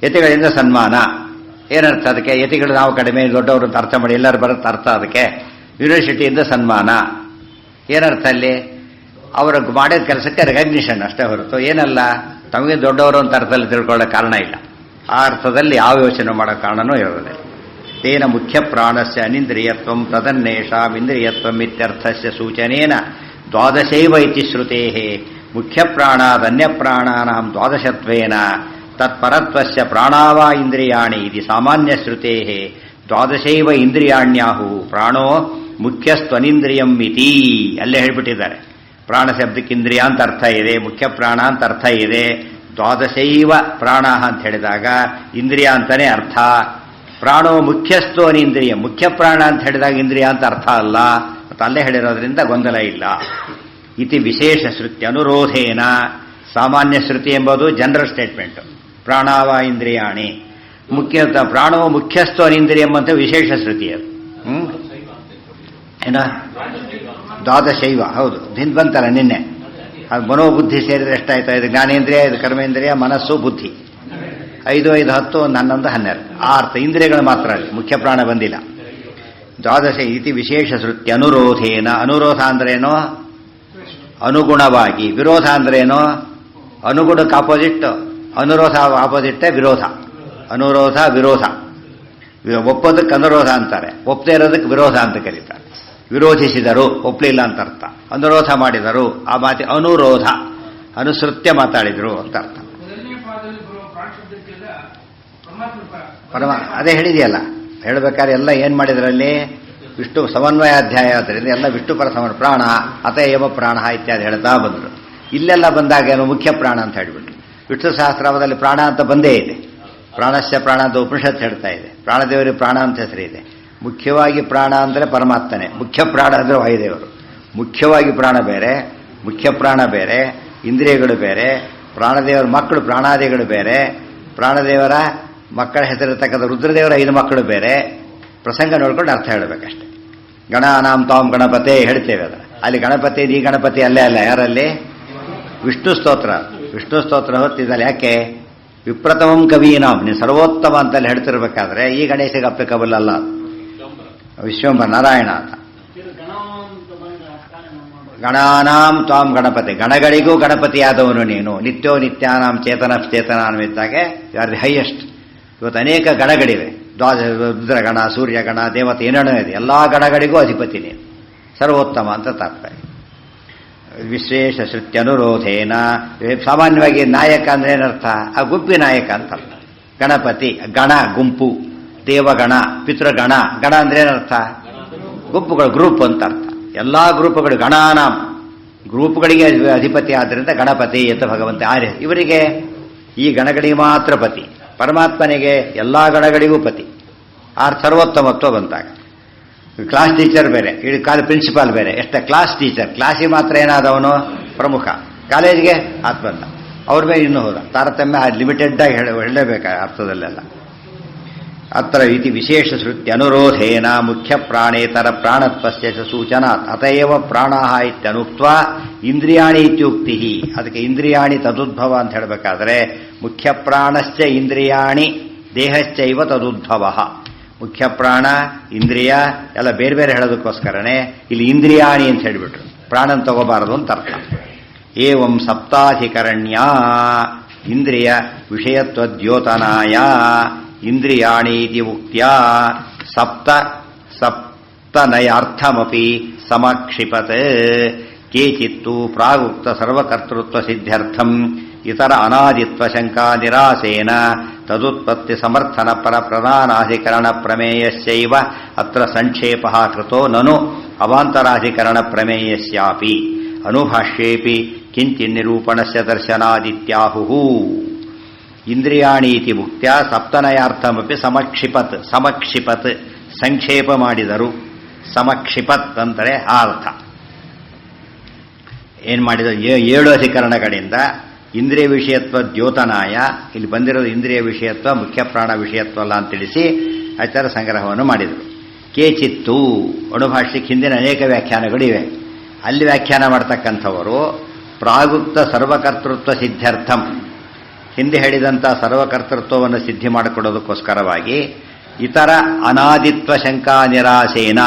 ಯತಿಗಳಿಂದ ಸನ್ಮಾನ ಏನರ್ಥ? ಅದಕ್ಕೆ ಯತಿಗಳು ನಾವು ಕಡಿಮೆ, ದೊಡ್ಡವರು ಅಂತ ಅರ್ಥ ಮಾಡಿ ಎಲ್ಲರೂ ಬರುತ್ತೆ ಅರ್ಥ. ಅದಕ್ಕೆ ಯೂನಿವರ್ಸಿಟಿಯಿಂದ ಸನ್ಮಾನ ಏನರ್ಥ? ಅಲ್ಲಿ ಅವರು ಮಾಡಿದ ಕೆಲಸಕ್ಕೆ ರೆಕಗ್ನಿಷನ್ ಅಷ್ಟೇ ಹೊರತು ಏನಲ್ಲ ತಮಗೆ ದೊಡ್ಡವರು ಅಂತ ಅರ್ಥದಲ್ಲಿ ತಿಳ್ಕೊಳ್ಳೋ ಕಾರಣ ಇಲ್ಲ. ಆ ಅರ್ಥದಲ್ಲಿ ಯಾವ ಯೋಚನೆ ಮಾಡೋ ಕಾರಣನೂ ಇರೋದಿಲ್ಲ. ತೇನ ಮುಖ್ಯ ಪ್ರಾಣಸ್ಯ ಅನಿಂದ್ರಿಯತ್ವಂ ತದನ್ನೇಷಾಂ ಇಂದ್ರಿಯತ್ವಂ ಇತ್ಯರ್ಥಸ್ಯ ಸೂಚನೇನ ದ್ವಾದಶೈವ ಇತಿ ಶ್ರುತೇಃ ಮುಖ್ಯ ಪ್ರಾಣಾದನ್ಯ ಪ್ರಾಣಾನಾಂ ದ್ವಾದಶತ್ವೇನ ತತ್ಪರತ್ವಸ್ಯ ಪ್ರಾಣಾವಾ ಇಂದ್ರಿಯಾಣಿ ಇತಿ ಸಾಮಾನ್ಯ ಶ್ರುತೇಃ ದ್ವಾದಶೈವ ಇಂದ್ರಿಯಾಣ್ಯಾಹು ಪ್ರಾಣೋ ಮುಖ್ಯಸ್ತ್ವನಿಂದ್ರಿಯಂ ಇತಿ. ಅಲ್ಲೇ ಹೇಳ್ಬಿಟ್ಟಿದ್ದಾರೆ. ಪ್ರಾಣ ಶಬ್ದಕ್ಕೆ ಇಂದ್ರಿಯ ಅಂತ ಅರ್ಥ ಇದೆ, ಮುಖ್ಯ ಪ್ರಾಣ ಅಂತ ಅರ್ಥ ಇದೆ. ದ್ವಾದಶೈವ ಪ್ರಾಣ ಅಂತ ಹೇಳಿದಾಗ ಇಂದ್ರಿಯ ಅಂತಾನೆ ಅರ್ಥ. ಪ್ರಾಣೋ ಮುಖ್ಯಸ್ಥೋ ಅನಿಂದ್ರಿಯ, ಮುಖ್ಯ ಪ್ರಾಣ ಅಂತ ಹೇಳಿದಾಗ ಇಂದ್ರಿಯ ಅಂತ ಅರ್ಥ ಅಲ್ಲ. ಮತ್ತು ಅಲ್ಲೇ ಹೇಳಿರೋದ್ರಿಂದ ಗೊಂದಲ ಇಲ್ಲ. ಇತಿ ವಿಶೇಷ ಶ್ರುತಿ ಅನುರೋಧೇನ. ಸಾಮಾನ್ಯ ಶ್ರುತಿ ಎಂಬುದು ಜನರಲ್ ಸ್ಟೇಟ್ಮೆಂಟ್. ಪ್ರಾಣಾವ ಇಂದ್ರಿಯಾಣಿ ಮುಖ್ಯ, ಪ್ರಾಣೋ ಮುಖ್ಯಸ್ಥೋ ಅನಿಂದ್ರಿಯಂ ಅಂತ ವಿಶೇಷ ಶ್ರುತಿ ಅದು. ಏನ ದ್ವಾದಶೈವ, ಹೌದು, ಹಿಂದ್ ಬಂತಲ್ಲ ನಿನ್ನೆ. ಅದು ಮನೋಬುದ್ಧಿ ಸೇರಿದ್ರೆ ಎಷ್ಟಾಯ್ತು? ಇದು ಜ್ಞಾನೇಂದ್ರಿಯ, ಇದು ಕರ್ಮೇಂದ್ರಿಯ, ಮನಸ್ಸು, ಬುದ್ಧಿ. 5, 5, 10, 11, 12 ಆ ಅರ್ಥ. ಇಂದ್ರಿಯಗಳು ಮಾತ್ರ ಅಲ್ಲಿ, ಮುಖ್ಯ ಪ್ರಾಣ ಬಂದಿಲ್ಲ. ದ್ವಾದಶ ಇತಿ ವಿಶೇಷ ಶ್ರುತಿ ಅನುರೋಧೇನ. ಅನುರೋಧ ಅಂದ್ರೇನೋ ಅನುಗುಣವಾಗಿ, ವಿರೋಧ ಅಂದ್ರೇನೋ ಅನುಗುಣಕ್ಕೆ ಆಪೋಸಿಟ್, ಅನುರೋಧ ಆಪೋಸಿಟ್ಟೇ ವಿರೋಧ. ಅನುರೋಧ ವಿರೋಧ. ಒಪ್ಪೋದಕ್ಕೆ ಅನುರೋಧ ಅಂತಾರೆ, ಒಪ್ಪದೇ ಇರೋದಕ್ಕೆ ವಿರೋಧ ಅಂತ ಕರೀತಾರೆ. ವಿರೋಧಿಸಿದರು, ಒಪ್ಪಲಿಲ್ಲ ಅಂತ ಅರ್ಥ. ಅನುರೋಧ ಮಾಡಿದರು, ಆ ಮಾತಿ ಅನುರೋಧ, ಅನುಸೃತ್ಯ ಮಾತಾಡಿದರು ಅಂತ ಅರ್ಥ. ಅದೇ ಹೇಳಿದೆಯಲ್ಲ, ಹೇಳಬೇಕಾದ್ರೆ ಎಲ್ಲ ಏನು ಮಾಡಿದ್ರಲ್ಲಿ ವಿಷ್ಣು ಸಮನ್ವಯ ಅಧ್ಯಾಯ ಆದ್ದರಿಂದ ಎಲ್ಲ ವಿಷ್ಣು ಪರ ಸಮನ್ ಪ್ರಾಣ ಅತಯವ ಪ್ರಾಣ ಇತ್ಯಾದಿ ಹೇಳ್ತಾ ಬಂದರು. ಇಲ್ಲೆಲ್ಲ ಬಂದಾಗ ಏನು ಮುಖ್ಯ ಪ್ರಾಣ ಅಂತ ಹೇಳಿಬಿಟ್ರು. ವಿಷ್ಣು ಸಹಸ್ರಾವದಲ್ಲಿ ಪ್ರಾಣ ಅಂತ ಬಂದೇ ಇದೆ. ಪ್ರಾಣಸ್ಯ ಪ್ರಾಣ ಅಂತ ಉಪನಿಷತ್ ಹೇಳ್ತಾ ಇದೆ. ಪ್ರಾಣದೇವರಿಗೆ ಪ್ರಾಣ ಅಂತ ಹೆಸರಿದೆ. ಮುಖ್ಯವಾಗಿ ಪ್ರಾಣ ಅಂದರೆ ಪರಮಾತ್ಮನೇ, ಮುಖ್ಯ ಪ್ರಾಣ ಅಂದರೆ ವಾಯುದೇವರು. ಮುಖ್ಯವಾಗಿ ಪ್ರಾಣ ಬೇರೆ, ಮುಖ್ಯ ಪ್ರಾಣ ಬೇರೆ, ಇಂದ್ರಿಯಗಳು ಬೇರೆ, ಪ್ರಾಣದೇವರ ಮಕ್ಕಳು ಪ್ರಾಣಾದಿಗಳು ಬೇರೆ, ಪ್ರಾಣದೇವರ ಮಕ್ಕಳ ಹೆಸರಿರ್ತಕ್ಕಂಥ ರುದ್ರದೇವರ 5 ಮಕ್ಕಳು ಬೇರೆ. ಪ್ರಸಂಗ ನೋಡ್ಕೊಂಡು ಅರ್ಥ ಹೇಳಬೇಕಷ್ಟೆ. ಗಣಾನಾಂ ತಾಂ ಗಣಪತಿ ಹೇಳ್ತೇವೆ ಅದರ. ಅಲ್ಲಿ ಗಣಪತಿ ಈ ಗಣಪತಿ ಅಲ್ಲೇ ಅಲ್ಲ, ಯಾರಲ್ಲಿ? ವಿಷ್ಣು ಸ್ತೋತ್ರ. ವಿಷ್ಣು ಸ್ತೋತ್ರ ಹೊತ್ತಿದ್ದಲ್ಲ. ಯಾಕೆ? ವಿಪ್ರತಮಂ ಕವೀನಾಂ, ನೀವು ಸರ್ವೋತ್ತಮ ಅಂತಲ್ಲಿ ಹೇಳ್ತಿರ್ಬೇಕಾದ್ರೆ ಈ ಗಣೇಶಗೆ ಅಪ್ಲಿಕಬಲ್ ಅಲ್ಲ. ವಿಶ್ವಂಬರ ನಾರಾಯಣ ಅಂತ ಗಣಾನಾಂ ತ್ವಾಂ ಗಣಪತಿ, ಗಣಗಳಿಗೂ ಗಣಪತಿಯಾದವನು ನೀನು. ನಿತ್ಯೋ ನಿತ್ಯಾನಾಂ ಚೇತನಾನ್ವಿದ್ದಾಗೆ ಯು ಆರ್ ದಿ ಹೈಯೆಸ್ಟ್. ಇವತ್ತು ಅನೇಕ ಗಣಗಳಿವೆ, ರುದ್ರಗಣ, ಸೂರ್ಯಗಣ, ದೇವತೆ ಏನೇನೋ ಇದೆ. ಎಲ್ಲ ಗಣಗಳಿಗೂ ಅಧಿಪತಿ ನೀನು, ಸರ್ವೋತ್ತಮ ಅಂತ ತಾತ್ಪರ್ಯ. ವಿಶೇಷ ಶ್ರುತ್ಯನುರೋಧೇನ, ಸಾಮಾನ್ಯವಾಗಿ ನಾಯಕ ಅಂದ್ರೆ ಏನರ್ಥ? ಆ ಗುಂಪಿ ನಾಯಕ ಅಂತ ಅರ್ಥ. ಗಣಪತಿ ಗಣ ಗುಂಪು, ದೇವಗಣ, ಪಿತೃಗಣ. ಗಣ ಅಂದ್ರೆ ಏನರ್ಥ? ಗುಂಪುಗಳು, ಗ್ರೂಪ್ ಅಂತ ಅರ್ಥ. ಎಲ್ಲಾ ಗ್ರೂಪುಗಳು ಗಣಾನಾಂ, ಗ್ರೂಪ್ಗಳಿಗೆ ಅಧಿಪತಿ ಆದ್ದರಿಂದ ಗಣಪತಿ ಅಂತ ಭಗವಂತ. ಆರ್ಯ ಇವರಿಗೆ ಈ ಗಣಗಳಿಗೆ ಮಾತ್ರ ಪತಿ, ಪರಮಾತ್ಮನಿಗೆ ಎಲ್ಲಾ ಗಣಗಳಿಗೂ ಪತಿ. ಸರ್ವೋತ್ತಮತ್ವ ಬಂತಾಗ ಕ್ಲಾಸ್ ಟೀಚರ್ ಬೇರೆ, ಇಡೀ ಪ್ರಿನ್ಸಿಪಾಲ್ ಬೇರೆ. ಎಷ್ಟೇ ಕ್ಲಾಸ್ ಟೀಚರ್, ಕ್ಲಾಸಿಗೆ ಮಾತ್ರ ಏನಾದವನು ಪ್ರಮುಖ, ಕಾಲೇಜ್ಗೆ ಆತ್ಮಂತ ಅವ್ರ ಮೇಲೆ ಇನ್ನೂ ಹೋದ. ತಾರತಮ್ಯ ಲಿಮಿಟೆಡ್ ಆಗಿ ಹೇಳಲೇಬೇಕ ಅರ್ಥದಲ್ಲೆಲ್ಲ. ಅತ್ರ ಇತಿ ವಿಶೇಷ ಶ್ರುತಿ ಅನುರೋಧೇನ ಮುಖ್ಯ ಪ್ರಾಣೇತರ ಪ್ರಾಣತ್ವಸ್ಯ ಸೂಚನಾತ್ ಅತಯವ ಪ್ರಾಣಾಹ ಇತ್ಯನುಕ್ತ ಇಂದ್ರಿಯಾಣಿ ಇತ್ಯುಕ್ತಿ. ಅದಕ್ಕೆ ಇಂದ್ರಿಯಾಣಿ ತದುದ್ಭವ ಅಂತ ಹೇಳಬೇಕಾದ್ರೆ ಮುಖ್ಯ ಪ್ರಾಣಶ್ಚ ಇಂದ್ರಿಯಾಣಿ ದೇಹಶ್ಚೈವ ತದುದ್ಭವ. ಮುಖ್ಯ ಪ್ರಾಣ ಇಂದ್ರಿಯ ಎಲ್ಲ ಬೇರೆ ಬೇರೆ ಹೇಳೋದಕ್ಕೋಸ್ಕರನೇ ಇಲ್ಲಿ ಇಂದ್ರಿಯಾಣಿ ಅಂತ ಹೇಳಿಬಿಟ್ರು. ಪ್ರಾಣನ್ ತಗೋಬಾರದು ಅಂತ ಅರ್ಥ. ಏವಂ ಸಪ್ತಾಧಿಕರಣ್ಯ ಇಂದ್ರಿಯ ವಿಷಯತ್ವದ್ಯೋತನಾಯ ಇಂದ್ರಿಯಾಣೀತಿ ಉಕ್ತ್ಯ ಸಪ್ತನಯಾರ್ಥಮಪಿ ಸಮಕ್ಷಿಪತ್. ಕೇಚಿತ್ತು ಪ್ರಾಗುಕ್ತ ಸರ್ವಕರ್ತೃತ್ವ ಸಿದ್ಧ್ಯರ್ಥಂ ಇತರ ಅನಾದಿತ್ವ ಶಂಕಾ ನಿರಾಸೇನ ತದುತ್ಪತ್ತಿ ಸಮರ್ಥನ ಪರ ಪ್ರಧಾನಾಧಿಕರಣ ಪ್ರಮೇಯಸ್ಯೈವ ಅತ್ರ ಸಂಕ್ಷೇಪಃ ಕೃತೋ ನನು ಅವಾಂತರಾಧಿಕರಣ ಪ್ರಮೇಯಸ್ಯಾಪಿ ಅನುಭಾಷ್ಯೇಪಿ ಕಿಂಚಿನ್ನಿರೂಪಣಸ್ಯ ದರ್ಶನಾದಿತ್ಯಾಹುಃ. ಇಂದ್ರಿಯಾಣೀತಿ ಮುಕ್ತ್ಯ ಸಪ್ತನಯಾರ್ಥಮಪಿ ಸಮಕ್ಷಿಪತ್. ಸಮಕ್ಷಿಪತ್ ಸಂಕ್ಷೇಪ ಮಾಡಿದರು. ಸಮಕ್ಷಿಪತ್ ಅಂದರೆ ಆ ಅರ್ಥ. ಏನ್ ಮಾಡಿದರು? 7 ಅಧಿಕರಣಗಳಿಂದ ಇಂದ್ರಿಯ ವಿಷಯತ್ವ ದ್ಯೋತನಾಯ, ಇಲ್ಲಿ ಬಂದಿರೋದು ಇಂದ್ರಿಯ ವಿಷಯತ್ವ ಮುಖ್ಯ ಪ್ರಾಣ ವಿಷಯತ್ವ ಅಲ್ಲ ಅಂತ ತಿಳಿಸಿ ಆಚಾರ ಸಂಗ್ರಹವನ್ನು ಮಾಡಿದರು. ಕೇಚಿತ್ತು ಅಣುಭಾಷ್ಯಕ್ಕೆ ಹಿಂದಿನ ಅನೇಕ ವ್ಯಾಖ್ಯಾನಗಳಿವೆ. ಅಲ್ಲಿ ವ್ಯಾಖ್ಯಾನ ಮಾಡ್ತಕ್ಕಂಥವರು ಪ್ರಾಗುಕ್ತ ಸರ್ವಕರ್ತೃತ್ವ ಸಿದ್ಧಾರ್ಥಂ, ಹಿಂದೆ ಹೇಳಿದಂಥ ಸರ್ವಕರ್ತೃತ್ವವನ್ನು ಸಿದ್ಧಿ ಮಾಡಿಕೊಡೋದಕ್ಕೋಸ್ಕರವಾಗಿ ಇತರ ಅನಾದಿತ್ವ ಶಂಕಾ ನಿರಾಸೇನ,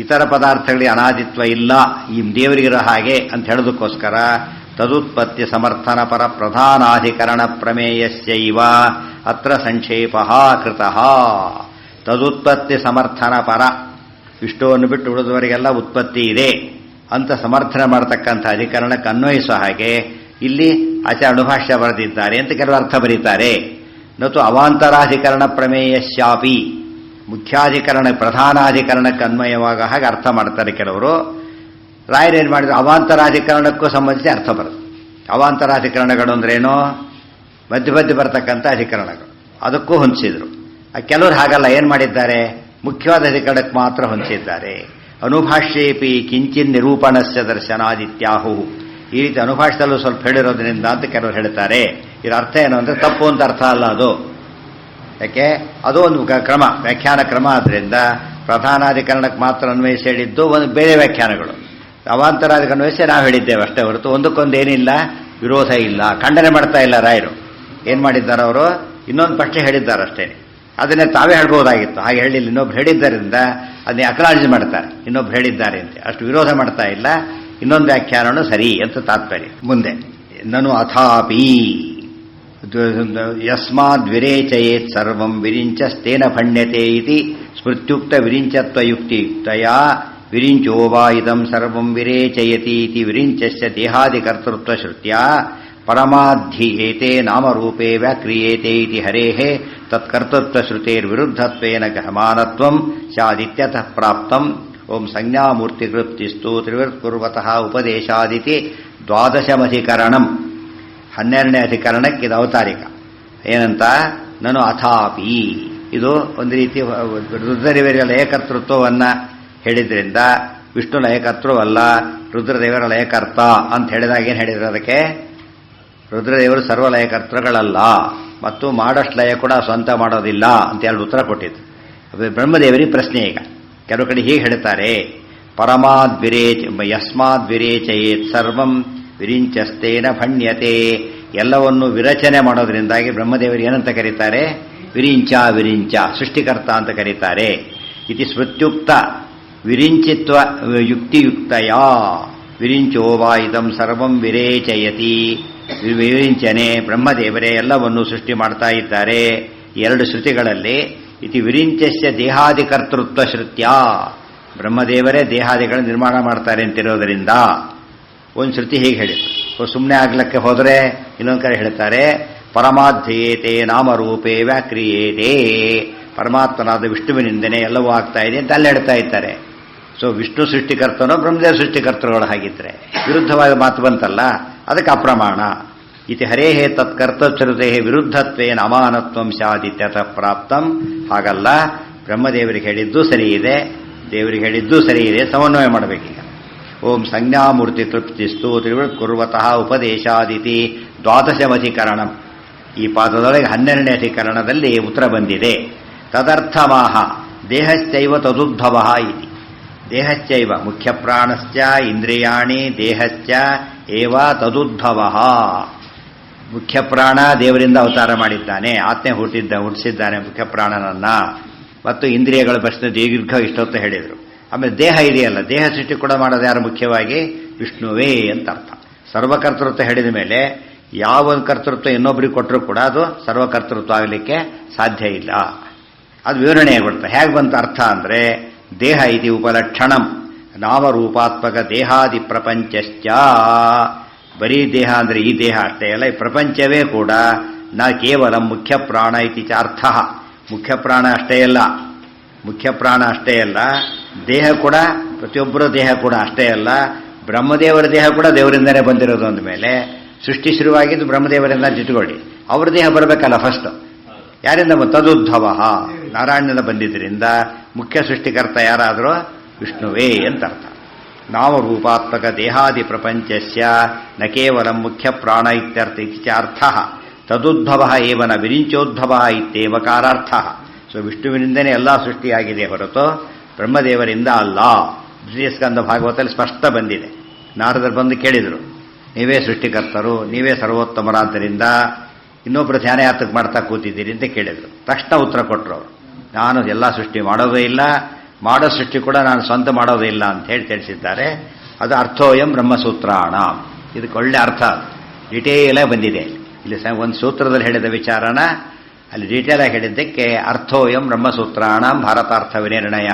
ಇತರ ಪದಾರ್ಥಗಳಿಗೆ ಅನಾದಿತ್ವ ಇಲ್ಲ ಈ ದೇವರಿಗಿರೋ ಹಾಗೆ ಅಂತ ಹೇಳೋದಕ್ಕೋಸ್ಕರ ತದುತ್ಪತ್ತಿ ಸಮರ್ಥನ ಪರ ಪ್ರಧಾನಾಧಿಕರಣ ಪ್ರಮೇಯಸ್ಯೈವ ಅತ್ರ ಸಂಕ್ಷೇಪಃ ಕೃತಃ. ತದುತ್ಪತ್ತಿ ಸಮರ್ಥನ ಪರ, ವಿಷ್ಣುವನ್ನು ಬಿಟ್ಟು ಉಳಿದವರಿಗೆಲ್ಲ ಉತ್ಪತ್ತಿ ಇದೆ ಅಂತ ಸಮರ್ಥನೆ ಮಾಡತಕ್ಕಂಥ ಅಧಿಕರಣಕ್ಕೆ ಅನ್ವಯಿಸುವ ಹಾಗೆ ಇಲ್ಲಿ ಆಚಾರ್ಯ ಅನುಭಾಷ್ಯ ಬರೆದಿದ್ದಾರೆ ಅಂತ ಕೆಲವು ಅರ್ಥ ಬರೀತಾರೆ. ನತು ಅವಾಂತರಾಧಿಕರಣ ಪ್ರಮೇಯಶ್ಯಾಪಿ, ಮುಖ್ಯಾಧಿಕರಣ ಪ್ರಧಾನಾಧಿಕರಣಕ್ಕೆ ಅನ್ವಯವಾಗ ಹಾಗೆ ಅರ್ಥ ಮಾಡ್ತಾರೆ ಕೆಲವರು. ರಾಯರೇನು ಮಾಡಿದ್ರು? ಅವಾಂತರಾಧಿಕರಣಕ್ಕೂ ಸಂಬಂಧಿಸಿ ಅರ್ಥ ಬರುತ್ತೆ. ಅವಾಂತರಾಧಿಕರಣಗಳು ಅಂದ್ರೇನೋ ಮಧ್ಯ ಮಧ್ಯೆ ಬರ್ತಕ್ಕಂಥ ಅಧಿಕರಣಗಳು, ಅದಕ್ಕೂ ಹೊಂದಿಸಿದ್ರು. ಕೆಲವರು ಹಾಗಲ್ಲ, ಏನು ಮಾಡಿದ್ದಾರೆ? ಮುಖ್ಯವಾದ ಅಧಿಕರಣಕ್ಕೆ ಮಾತ್ರ ಹೊಂದಿಸಿದ್ದಾರೆ. ಅನುಭಾಷ್ಯೇಪಿ ಕಿಂಚಿನ್ ನಿರೂಪಣಸ್ಯ ದರ್ಶನಾದಿತ್ಯಾಹು. ಈ ರೀತಿ ಅನುಭಾಷದಲ್ಲೂ ಸ್ವಲ್ಪ ಹೇಳಿರೋದ್ರಿಂದ ಅಂತ ಕೆಲವರು ಹೇಳ್ತಾರೆ. ಇದರ ಅರ್ಥ ಏನು ಅಂದರೆ ತಪ್ಪು ಅಂತ ಅರ್ಥ ಅಲ್ಲ ಅದು. ಯಾಕೆ? ಅದು ಒಂದು ಕ್ರಮ, ವ್ಯಾಖ್ಯಾನ ಕ್ರಮ. ಆದ್ದರಿಂದ ಪ್ರಧಾನಾಧಿಕರಣಕ್ಕೆ ಮಾತ್ರ ಅನ್ವಯಿಸಿ ಹೇಳಿದ್ದು ಒಂದು ಬೇರೆ ವ್ಯಾಖ್ಯಾನಗಳು. ಅವಾಂತರಾಧಿಕ ಅನ್ವಯಿಸಿ ನಾವು ಹೇಳಿದ್ದೇವೆ ಅಷ್ಟೇ ಹೊರತು ಒಂದಕ್ಕೊಂದು ಏನಿಲ್ಲ, ವಿರೋಧ ಇಲ್ಲ, ಖಂಡನೆ ಮಾಡ್ತಾ ಇಲ್ಲ ರಾಯರು. ಏನು ಮಾಡಿದ್ದಾರೆ ಅವರು? ಇನ್ನೊಂದು ಪ್ರಶ್ನೆ ಹೇಳಿದ್ದಾರೆ ಅಷ್ಟೇ. ಅದನ್ನೇ ತಾವೇ ಹೇಳ್ಬೋದಾಗಿತ್ತು, ಹಾಗೆ ಹೇಳಿಲ್ಲ. ಇನ್ನೊಬ್ರು ಹೇಳಿದ್ದರಿಂದ ಅದನ್ನೇ ಅಕ್ನಾಲಜ್ ಮಾಡ್ತಾರೆ, ಇನ್ನೊಬ್ರು ಹೇಳಿದ್ದಾರೆ ಅಂತ. ಅಷ್ಟು ವಿರೋಧ ಮಾಡ್ತಾ ಇಲ್ಲ. ಇನ್ನೊಂದು ವ್ಯಾಖ್ಯಾನನು ಸರಿ ಅಂತ ತಾತ್ಪರ್ಯ. ಮುಂದೆ ನನು ಅಥಾಪಿ ಯಸ್ಮಾದ್ ವಿರೇಚಯೇತ್ ಸರ್ವಂ ವಿರಿಂಚಸ್ತೇನ ಭಣ್ಯತೆ ಇತಿ ಸ್ಮೃತ್ಯುಕ್ತ ವಿರಿಂಚತ್ವಯುಕ್ತಿಯುಕ್ತಯ ವಿರಿಂಚೋ ವಾ ಇದಂ ಸರ್ವಂ ವಿರೇಚಯತಿ ಇತಿ ವಿರಿಂಚಸ್ಯ ದೇಹಾದಿಕರ್ತೃತ್ವ ಶ್ರುತ್ಯಾ ಪರಮಾಧಿ ಏತೆ ನಾಮರೂಪೇ ವ್ಯಾಕ್ರಿಯೇತೆ ಇತಿ ಹರೇಃ ತತ್ಕರ್ತೃತ್ವ ಶ್ರುತೇರ್ವಿರುದ್ಧತ್ವೇನ ಗಹಮಾನತ್ವಂ ಸ್ಯಾದಿತ್ಯತಃ ಪ್ರಾಪ್ತಂ. ಓಂ ಸಂಜ್ಞಾಮೂರ್ತಿಕೃಪ್ತಿಸ್ತು ತ್ರಿವೃತ್ಕುರ್ವತಃ ಉಪದೇಶಾದಿತಿ 12ನೇ 12ನೇ ಅಧಿಕರಣಕ್ಕೆ ಇದು ಅವತಾರಿಕ. ಏನಂತ? ನಾನು ಅಥಾಪಿ, ಇದು ಒಂದು ರೀತಿ ರುದ್ರದೇವರ ಲಯಕರ್ತೃತ್ವವನ್ನು ಹೇಳಿದ್ರಿಂದ ವಿಷ್ಣು ಲಯಕರ್ತೃವಲ್ಲ, ರುದ್ರದೇವರ ಲಯಕರ್ತ ಅಂತ ಹೇಳಿದಾಗ ಏನು ಹೇಳಿದ್ರು? ಅದಕ್ಕೆ ರುದ್ರದೇವರು ಸರ್ವಲಯಕರ್ತೃಗಳಲ್ಲ ಮತ್ತು ಮಾಡಷ್ಟು ಲಯ ಕೂಡ ಸ್ವಂತ ಮಾಡೋದಿಲ್ಲ ಅಂತ ಹೇಳಿ ಉತ್ತರ ಕೊಟ್ಟಿದ್ದು. ಬ್ರಹ್ಮದೇವರಿಗೆ ಪ್ರಶ್ನೆ ಈಗ. ಕೆಲವು ಕಡೆ ಹೀಗೆ ಹೇಳ್ತಾರೆ, ಪರಮಾದ್ ವಿರೇಚ ಯಸ್ಮಾದ್ ವಿರೇಚಯೇತ್ ಸರ್ವಂ ವಿರಿಂಚಸ್ತೇನ ಭಣ್ಯತೆ. ಎಲ್ಲವನ್ನು ವಿರಚನೆ ಮಾಡೋದ್ರಿಂದಾಗಿ ಬ್ರಹ್ಮದೇವರು ಏನಂತ ಕರೀತಾರೆ? ವಿರಿಂಚ, ವಿರಿಂಚ ಸೃಷ್ಟಿಕರ್ತ ಅಂತ ಕರೀತಾರೆ. ಇತಿ ಸ್ಮೃತ್ಯುಕ್ತ ವಿರಿಂಚಿತ್ವ ಯುಕ್ತಿಯುಕ್ತಯ. ವಿರಿಂಚೋ ವಾ ಇದಂ ಸರ್ವಂ ವಿರೇಚಯತಿ. ವಿರಿಂಚನೆ ಬ್ರಹ್ಮದೇವರೇ ಎಲ್ಲವನ್ನೂ ಸೃಷ್ಟಿ ಮಾಡ್ತಾ ಇದ್ದಾರೆ. ಎರಡು ಶ್ರುತಿಗಳಲ್ಲಿ ಇತಿ ವಿರಿಂಚಸ್ಯ ದೇಹಾದಿಕರ್ತೃತ್ವ ಶ್ರುತ್ಯ, ಬ್ರಹ್ಮದೇವರೇ ದೇಹಾದಿಗಳ ನಿರ್ಮಾಣ ಮಾಡ್ತಾರೆ ಅಂತಿರೋದರಿಂದ ಒಂದು ಶ್ರುತಿ ಹೀಗೆ ಹೇಳಿದ್ರು. ಸುಮ್ಮನೆ ಆಗ್ಲಿಕ್ಕೆ ಹೋದರೆ ಇನ್ನೊಂದು ಕಡೆ ಹೇಳ್ತಾರೆ ಪರಮಾಧ್ಯೇತೆ ನಾಮರೂಪೇ ವ್ಯಾಕ್ರಿಯೇತೆ, ಪರಮಾತ್ಮನಾದ ವಿಷ್ಣುವಿನಿಂದನೇ ಎಲ್ಲವೂ ಆಗ್ತಾ ಇದೆ ಅಂತ ಅಲ್ಲಿ ಹೇಳ್ತಾ ಇದ್ದಾರೆ. ಸೊ ವಿಷ್ಣು ಸೃಷ್ಟಿಕರ್ತನೋ ಬ್ರಹ್ಮದೇವ ಸೃಷ್ಟಿಕರ್ತರುಗಳು ಹಾಗಿದ್ರೆ ವಿರುದ್ಧವಾದ ಮಾತು ಬಂತಲ್ಲ, ಅದಕ್ಕೆ ಅಪ್ರಮಾಣ. ಇತಿ ಹರೇಹೇ ತತ್ಕರ್ತಶ್ರುತೆ ವಿರುದ್ಧತ್ವೇನ ಅಮಾನತ್ವಂ ಸ್ಯಾದಿತ್ಯತಃ ಪ್ರಾಪ್ತಂ. ಹಾಗಲ್ಲ, ಬ್ರಹ್ಮದೇವರಿಗೆ ಹೇಳಿದ್ದು ಸರಿ ಇದೆ, ದೇವರಿಗೆ ಹೇಳಿದ್ದು ಸರಿ ಇದೆ, ಸಮನ್ವಯ ಮಾಡಬೇಕೀಗ. ಓಂ ಸಂಜ್ಞಾಮೂರ್ತಿ ತೃಪ್ತಿಸ್ತು ತ್ರಿವೃತ್ ಕುರ್ವತಃ ಉಪದೇಶಾದಿತಿ ದ್ವಾದಶಮಧಿಕರಣಂ. ಈ ಪಾದದೊಳಗೆ 12ನೇ ಅಧಿಕರಣದಲ್ಲಿ ಉತ್ತರ ಬಂದಿದೆ. ತದರ್ಥಮಾಹ ದೇಹಶ್ಚೈವ ತದುದ್ಭವ ಇತಿ. ದೇಹಶ್ಚೈವ ಮುಖ್ಯಪ್ರಾಣಶ್ಚ ಇಂದ್ರಿಯಾಣಿ ದೇಹಶ್ಚ ಏವ ತದುದ್ಭವ. ಮುಖ್ಯಪ್ರಾಣ ದೇವರಿಂದ ಅವತಾರ ಮಾಡಿದ್ದಾನೆ, ಆತ್ಮೆ ಹುಟ್ಟಿಸಿದ್ದಾನೆ ಮುಖ್ಯಪ್ರಾಣನನ್ನ. ಮತ್ತು ಇಂದ್ರಿಯಗಳ ಪ್ರಶ್ನೆ ದೀರ್ಘ ಇಷ್ಟೊತ್ತು ಹೇಳಿದರು. ಆಮೇಲೆ ದೇಹ ಇದೆಯಲ್ಲ, ದೇಹ ಸೃಷ್ಟಿ ಕೂಡ ಮಾಡೋದು ಯಾರು? ಮುಖ್ಯವಾಗಿ ವಿಷ್ಣುವೇ ಅಂತ ಅರ್ಥ. ಸರ್ವಕರ್ತೃತ್ವ ಹೇಳಿದ ಮೇಲೆ ಯಾವ ಒಂದು ಕರ್ತೃತ್ವ ಇನ್ನೊಬ್ಬರಿಗೆ ಕೊಟ್ಟರು ಕೂಡ ಅದು ಸರ್ವಕರ್ತೃತ್ವ ಆಗಲಿಕ್ಕೆ ಸಾಧ್ಯ ಇಲ್ಲ. ಅದು ವಿವರಣೆ ಕೊಡ್ತಾರೆ. ಹೇಗೆ ಬಂತ ಅರ್ಥ ಅಂದರೆ ದೇಹ ಇತಿ ಉಪಲಕ್ಷಣಂ ನಾಮರೂಪಾತ್ಮಕ ದೇಹಾದಿ ಪ್ರಪಂಚಶ್ಚ. ಬರೀ ದೇಹ ಅಂದರೆ ಈ ದೇಹ ಅಷ್ಟೇ ಅಲ್ಲ, ಈ ಪ್ರಪಂಚವೇ ಕೂಡ ನ ಕೇವಲ ಮುಖ್ಯ ಪ್ರಾಣ ಇತಿ ಚ ಅರ್ಥ. ಮುಖ್ಯ ಪ್ರಾಣ ಅಷ್ಟೇ ಅಲ್ಲ, ಮುಖ್ಯ ಪ್ರಾಣ ಅಷ್ಟೇ ಅಲ್ಲ, ದೇಹ ಕೂಡ ಪ್ರತಿಯೊಬ್ಬರ ದೇಹ ಕೂಡ ಅಷ್ಟೇ ಅಲ್ಲ, ಬ್ರಹ್ಮದೇವರ ದೇಹ ಕೂಡ ದೇವರಿಂದನೇ ಬಂದಿರೋದು. ಅಂದ ಮೇಲೆ ಸೃಷ್ಟಿ ಶುರುವಾಗಿದ್ದು ಬ್ರಹ್ಮದೇವರಿಂದ ಜಿಟ್ಕೊಳ್ಳಿ, ಅವ್ರ ದೇಹ ಬರಬೇಕಲ್ಲ ಫಸ್ಟ್. ಯಾರಿಂದ? ತದುದ್ಭವ, ನಾರಾಯಣನಿಂದ ಬಂದಿದ್ದರಿಂದ ಮುಖ್ಯ ಸೃಷ್ಟಿಕರ್ತ ಯಾರಾದರೂ ವಿಷ್ಣುವೇ ಅಂತ ಅರ್ಥ. ನಾಮರೂಪಾತ್ಮಕ ದೇಹಾದಿ ಪ್ರಪಂಚಸ್ಯ ನ ಕೇವಲ ಮುಖ್ಯ ಪ್ರಾಣ ಇತ್ಯರ್ಥ ಇತ್ಯ ಅರ್ಥ. ತದುದ್ಭವ ಏವನ ವಿರಿಂಚೋದ್ಭವ ಇತ್ಯೇವ ಕಾರಾರ್ಥ. ಸೊ ವಿಷ್ಣುವಿನಿಂದನೇ ಎಲ್ಲ ಸೃಷ್ಟಿಯಾಗಿದೆ ಹೊರತು ಬ್ರಹ್ಮದೇವರಿಂದ ಅಲ್ಲ. ದ್ವಿತೀಯಸ್ಕಂದ ಭಾಗವತದಲ್ಲಿ ಸ್ಪಷ್ಟ ಬಂದಿದೆ. ನಾರದರು ಬಂದು ಕೇಳಿದರು, ನೀವೇ ಸೃಷ್ಟಿಕರ್ತರು, ನೀವೇ ಸರ್ವೋತ್ತಮರಾದ್ದರಿಂದ ಇನ್ನೊಬ್ಬರು ಧ್ಯಾನ ಯಾತಕ್ಕೆ ಮಾಡ್ತಾ ಕೂತಿದ್ದೀರಿ ಅಂತ ಕೇಳಿದರು. ತಕ್ಷಣ ಉತ್ತರ ಕೊಟ್ಟರು ಅವರು, ನಾನು ಎಲ್ಲ ಸೃಷ್ಟಿ ಮಾಡೋದೇ ಇಲ್ಲ, ಮಾಡೋ ಸೃಷ್ಟಿ ಕೂಡ ನಾನು ಸ್ವಂತ ಮಾಡೋದೇ ಇಲ್ಲ ಅಂತ ಹೇಳಿ ತಿಳಿಸಿದ್ದಾರೆ. ಅದು ಅರ್ಥೋಯಂ ಬ್ರಹ್ಮಸೂತ್ರಾಣ. ಇದಕ್ಕೆ ಒಳ್ಳೆ ಅರ್ಥ ಡಿಟೇಲಾಗಿ ಬಂದಿದೆ. ಇಲ್ಲಿ ಒಂದು ಸೂತ್ರದಲ್ಲಿ ಹೇಳಿದ ವಿಚಾರನ ಅಲ್ಲಿ ಡೀಟೇಲಾಗಿ ಹೇಳಿದ್ದಕ್ಕೆ ಅರ್ಥೋಯಂ ಬ್ರಹ್ಮಸೂತ್ರಾಣ ಭಾರತಾರ್ಥ ವಿನಿರ್ಣಯ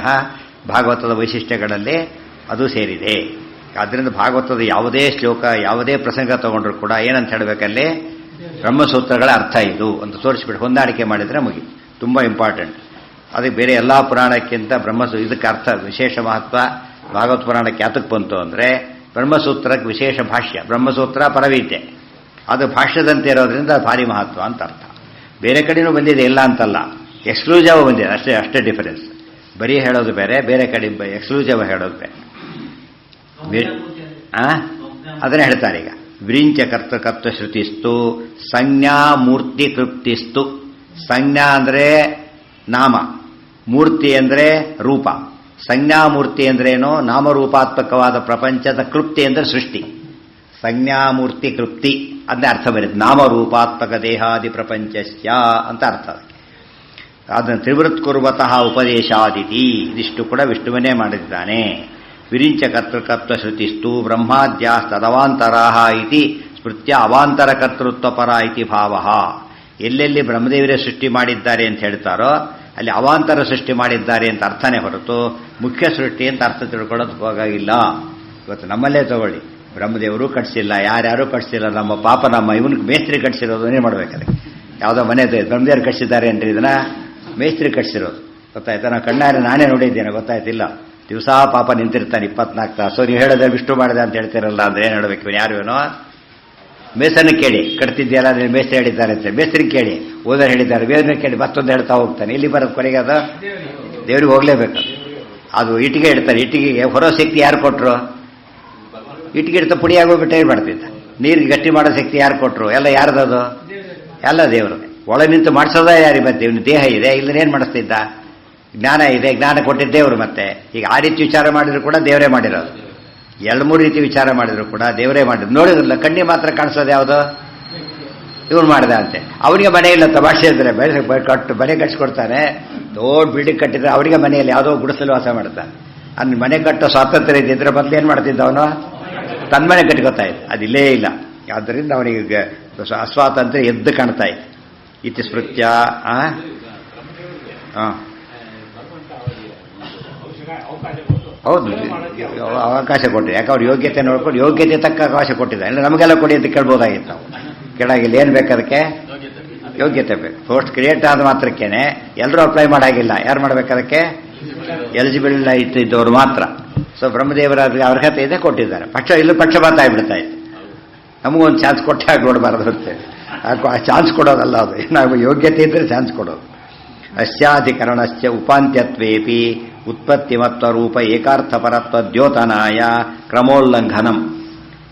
ಭಾಗವತದ ವೈಶಿಷ್ಟ್ಯಗಳಲ್ಲಿ ಅದು ಸೇರಿದೆ. ಆದ್ದರಿಂದ ಭಾಗವತದ ಯಾವುದೇ ಶ್ಲೋಕ ಯಾವುದೇ ಪ್ರಸಂಗ ತಗೊಂಡ್ರು ಕೂಡ ಏನಂತ ಹೇಳಬೇಕಲ್ಲಿ ಬ್ರಹ್ಮಸೂತ್ರಗಳ ಅರ್ಥ ಇದು ಅಂತ ತೋರಿಸ್ಬಿಟ್ಟು ಹೊಂದಾಣಿಕೆ ಮಾಡಿದರೆ ಮುಗಿ. ತುಂಬ ಇಂಪಾರ್ಟೆಂಟ್. ಅದಕ್ಕೆ ಬೇರೆ ಎಲ್ಲ ಪುರಾಣಕ್ಕಿಂತ ಇದಕ್ಕೆ ಅರ್ಥ ವಿಶೇಷ ಮಹತ್ವ ಭಾಗವತ ಪುರಾಣಕ್ಕೆ ಯಾತಕ್ಕೆ ಬಂತು ಅಂದರೆ ಬ್ರಹ್ಮಸೂತ್ರಕ್ಕೆ ವಿಶೇಷ ಭಾಷ್ಯ. ಬ್ರಹ್ಮಸೂತ್ರ ಪರವಿದ್ಯೆ, ಅದು ಭಾಷ್ಯದಂತೆ ಇರೋದ್ರಿಂದ ಭಾರಿ ಮಹತ್ವ ಅಂತ ಅರ್ಥ. ಬೇರೆ ಕಡೆನೂ ಬಂದಿದೆ, ಇಲ್ಲ ಅಂತಲ್ಲ, ಎಕ್ಸ್ಕ್ಲೂಸಿವ್ ಬಂದಿದೆ, ಅಷ್ಟೇ ಡಿಫರೆನ್ಸ್. ಬರೀ ಹೇಳೋದು ಬೇರೆ, ಬೇರೆ ಕಡೆ ಎಕ್ಸ್ಕ್ಲೂಸಿವ್ ಹೇಳೋದು ಬೇರೆ. ಅದನ್ನೇ ಹೇಳ್ತಾರೆ ಈಗ. ವಿರಿಂಚ ಕರ್ತಕತ್ವ ಶ್ರುತಿಸ್ತು ಸಂಜ್ಞಾ ಮೂರ್ತಿ ತೃಪ್ತಿಸ್ತು. ಸಂಜ್ಞಾ ಅಂದರೆ ನಾಮ, ಮೂರ್ತಿ ಅಂದರೆ ರೂಪ. ಸಂಜ್ಞಾಮೂರ್ತಿ ಅಂದ್ರೇನು? ನಾಮರೂಪಾತ್ಮಕವಾದ ಪ್ರಪಂಚದ ಕೃಪ್ತಿ ಅಂದರೆ ಸೃಷ್ಟಿ. ಸಂಜ್ಞಾಮೂರ್ತಿ ಕೃಪ್ತಿ ಅಂದರೆ ಅರ್ಥ ಬರುತ್ತೆ. ನಾಮರೂಪಾತ್ಮಕ ದೇಹಾದಿ ಪ್ರಪಂಚಸ್ಯ ಅಂತ ಅರ್ಥ. ಅದನ್ನು ತ್ರಿವೃತ್ ಕುರ್ವತಃ ಉಪದೇಶಾದಿತಿ, ಇದಿಷ್ಟು ಕೂಡ ವಿಷ್ಣುವನ್ನೇ ಮಾಡಿದ್ದಾನೆ. ವಿರಿಂಚ ಕರ್ತೃಕತ್ವ ಶ್ರುತಿಸ್ತು ಬ್ರಹ್ಮಾದ್ಯಾಸ್ತದವಾಂತರಾಹ ಇತಿ ಸ್ಮೃತ್ಯ ಅವಾಂತರ ಕರ್ತೃತ್ವಪರ ಇತಿ ಭಾವ. ಎಲ್ಲೆಲ್ಲಿ ಬ್ರಹ್ಮದೇವರೇ ಸೃಷ್ಟಿ ಮಾಡಿದ್ದಾರೆ ಅಂತ ಹೇಳ್ತಾರೋ ಅಲ್ಲಿ ಅವಾಂತರ ಸೃಷ್ಟಿ ಮಾಡಿದ್ದಾರೆ ಅಂತ ಅರ್ಥನೇ ಹೊರತು ಮುಖ್ಯ ಸೃಷ್ಟಿ ಅಂತ ಅರ್ಥ ತಿಳ್ಕೊಳ್ಳೋದು ಹೋಗಾಗಿಲ್ಲ. ಇವತ್ತು ನಮ್ಮಲ್ಲೇ ತಗೊಳ್ಳಿ, ಬ್ರಹ್ಮದೇವರು ಕಟ್ಸಿಲ್ಲ, ಯಾರ್ಯಾರು ಕಟ್ಸಿಲ್ಲ, ನಮ್ಮ ಪಾಪ ನಮ್ಮ ಇವನಿಗೆ ಮೇಸ್ತ್ರಿ ಕಟ್ಸಿರೋದು ಏನೇ ಮಾಡ್ಬೇಕಲ್ಲ. ಯಾವುದೋ ಮನೆ ಬ್ರಹ್ಮದೇವರು ಕಟ್ಸಿದ್ದಾರೆ ಅಂದ್ರೆ ಇದನ್ನ ಮೇಸ್ತ್ರಿ ಕಟ್ಸಿರೋದು ಗೊತ್ತಾಯ್ತಾ? ನಾವು ಕಣ್ಣಾರೆ ನಾನೇ ನೋಡಿದ್ದೇನೆ, ಗೊತ್ತಾಯ್ತಿಲ್ಲ. ದಿವಸ ಪಾಪ ನಿಂತಿರ್ತಾನೆ 24 ತಾಸು. ನೀವು ಹೇಳಿದ್ರೆ ವಿಷ್ಣು ಮಾಡಿದೆ ಅಂತ ಹೇಳ್ತಿರಲ್ಲ ಅಂದ್ರೆ ಏನು ಹೇಳಬೇಕು? ಯಾರು ಮೇಸನ್ನ ಕೇಳಿ, ಕಟ್ತಿದ್ಯಲ್ಲ ಅಂದ್ರೆ ಮೇಸ್ತ್ರಿ ಹೇಳಿದ್ದಾರೆ ಅಂತ ಮೇಸ್ತ್ರಿ ಕೇಳಿ, ಓದರ್ ಹೇಳಿದ್ದಾರೆ, ವೇದನೆ ಕೇಳಿ, ಮತ್ತೊಂದು ಹೇಳ್ತಾ ಹೋಗ್ತಾನೆ. ಇಲ್ಲಿ ಬರೋದು ಕೊನೆಗೆ ಅದು ದೇವ್ರಿಗೆ ಹೋಗ್ಲೇಬೇಕು. ಅದು ಇಟ್ಟಿಗೆ ಇಡ್ತಾರೆ, ಇಟ್ಟಿಗೆಗೆ ಹೊರೋ ಶಕ್ತಿ ಯಾರು ಕೊಟ್ಟರು? ಇಟ್ಟಿಗೆ ಇಡ್ತಾ ಪುಡಿಯಾಗೋಗ್ಬಿಟ್ಟು ಏನು ಮಾಡ್ತಿದ್ದ? ನೀರಿಗೆ ಗಟ್ಟಿ ಮಾಡೋ ಶಕ್ತಿ ಯಾರು ಕೊಟ್ಟರು? ಎಲ್ಲ ಯಾರ್ದದು? ಎಲ್ಲ ದೇವರು. ಒಳ ನಿಂತು ಮಾಡಿಸೋದ ಯಾರಿಗೆ? ಮತ್ತೆ ಇವನು ದೇಹ ಇದೆ, ಇಲ್ಲದೇನು ಮಾಡಿಸ್ತಿದ್ದ? ಜ್ಞಾನ ಇದೆ, ಜ್ಞಾನ ಕೊಟ್ಟಿದ್ದ ದೇವರು. ಮತ್ತೆ ಈಗ ಆ ರೀತಿ ವಿಚಾರ ಮಾಡಿದ್ರು ಕೂಡ ದೇವರೇ ಮಾಡಿರೋದು. 2-3 ರೀತಿ ವಿಚಾರ ಮಾಡಿದ್ರು ಕೂಡ ದೇವರೇ ಮಾಡಿದ್ರು. ನೋಡಿದ್ರಲ್ಲ, ಕಣ್ಣಿ ಮಾತ್ರ ಕಾಣಿಸೋದು ಯಾವುದು? ಇವ್ರು ಮಾಡಿದ ಅಂತೆ. ಅವರಿಗೆ ಮನೆ ಇಲ್ಲ, ತಮಾಷೆ ಇದ್ರೆ ಮನೆ ಕಟ್ಸ್ಕೊಡ್ತಾನೆ. ದೊಡ್ಡ ಬಿಲ್ಡಿಂಗ್ ಕಟ್ಟಿದ್ರೆ ಅವರಿಗೆ ಮನೆಯಲ್ಲಿ ಯಾವುದೋ ಗುಡಿಸಲು ವಾಸ ಮಾಡ್ತಾನೆ. ಅಲ್ಲಿ ಮನೆ ಕಟ್ಟೋ ಸ್ವಾತಂತ್ರ್ಯ ಇದ್ದಿದ್ರೆ ಮೊದಲು ಏನು ಮಾಡ್ತಿದ್ದ ಅವನು? ತನ್ಮನೆ ಕಟ್ಕೋತಾ ಇತ್ತು, ಅದಿಲ್ಲೇ ಇಲ್ಲ. ಆದ್ದರಿಂದ ಅವನಿಗೆ ಅಸ್ವಾತಂತ್ರ್ಯ ಎದ್ದು ಕಾಣ್ತಾ ಇತ್ತು. ಇತಿ ಸ್ಮೃತ್ಯ ಹೌದು, ಅವಕಾಶ ಕೊಟ್ಟಿದೆ. ಯಾಕೆ ಅವ್ರ ಯೋಗ್ಯತೆ ನೋಡ್ಕೊಂಡು ಯೋಗ್ಯತೆ ತಕ್ಕ ಅವಕಾಶ ಕೊಟ್ಟಿದ್ದಾರೆ. ಇಲ್ಲ ನಮಗೆಲ್ಲ ಕೊಡಿ ಅಂತ ಕೇಳ್ಬೋದಾಗಿತ್ತು ನಾವು. ಕೆಳಗಿಲ್ಲ ಏನು ಬೇಕು, ಅದಕ್ಕೆ ಯೋಗ್ಯತೆ ಬೇಕು. ಪೋಸ್ಟ್ ಕ್ರಿಯೇಟ್ ಆದ ಮಾತ್ರಕ್ಕೇನೆ ಎಲ್ಲರೂ ಅಪ್ಲೈ ಮಾಡಾಗಿಲ್ಲ. ಯಾರು ಮಾಡ್ಬೇಕು ಅದಕ್ಕೆ? ಎಲಿಜಿಬಲ್ ಇದ್ದವರು ಮಾತ್ರ. ಸೊ ಬ್ರಹ್ಮದೇವರ ಅರ್ಹತೆ ಇದೆ, ಕೊಟ್ಟಿದ್ದಾರೆ. ಪಕ್ಷಪಾತ ಆಗಿಬಿಡ್ತಾ ಇತ್ತು. ನಮಗೊಂದು ಚಾನ್ಸ್ ಕೊಟ್ಟೆ ಆಗಿ ನೋಡಬಾರ್ದು ಅಂತೇಳಿ. ಆ ಚಾನ್ಸ್ ಕೊಡೋದಲ್ಲ ಅದು, ನಾವು ಯೋಗ್ಯತೆ ಇದ್ರೆ ಚಾನ್ಸ್ ಕೊಡೋದು. ಅಸ್ಯಾಧಿಕರಣಸ್ಯ ಉಪಾಂತ್ಯತ್ವೇಪಿ ಉತ್ಪತ್ತಿಮತ್ವ ರೂಪ ಏಕಾರ್ಥಪರತ್ವ ದ್ಯೋತನಾಯ ಕ್ರಮೋಲ್ಲಂಘನಂ.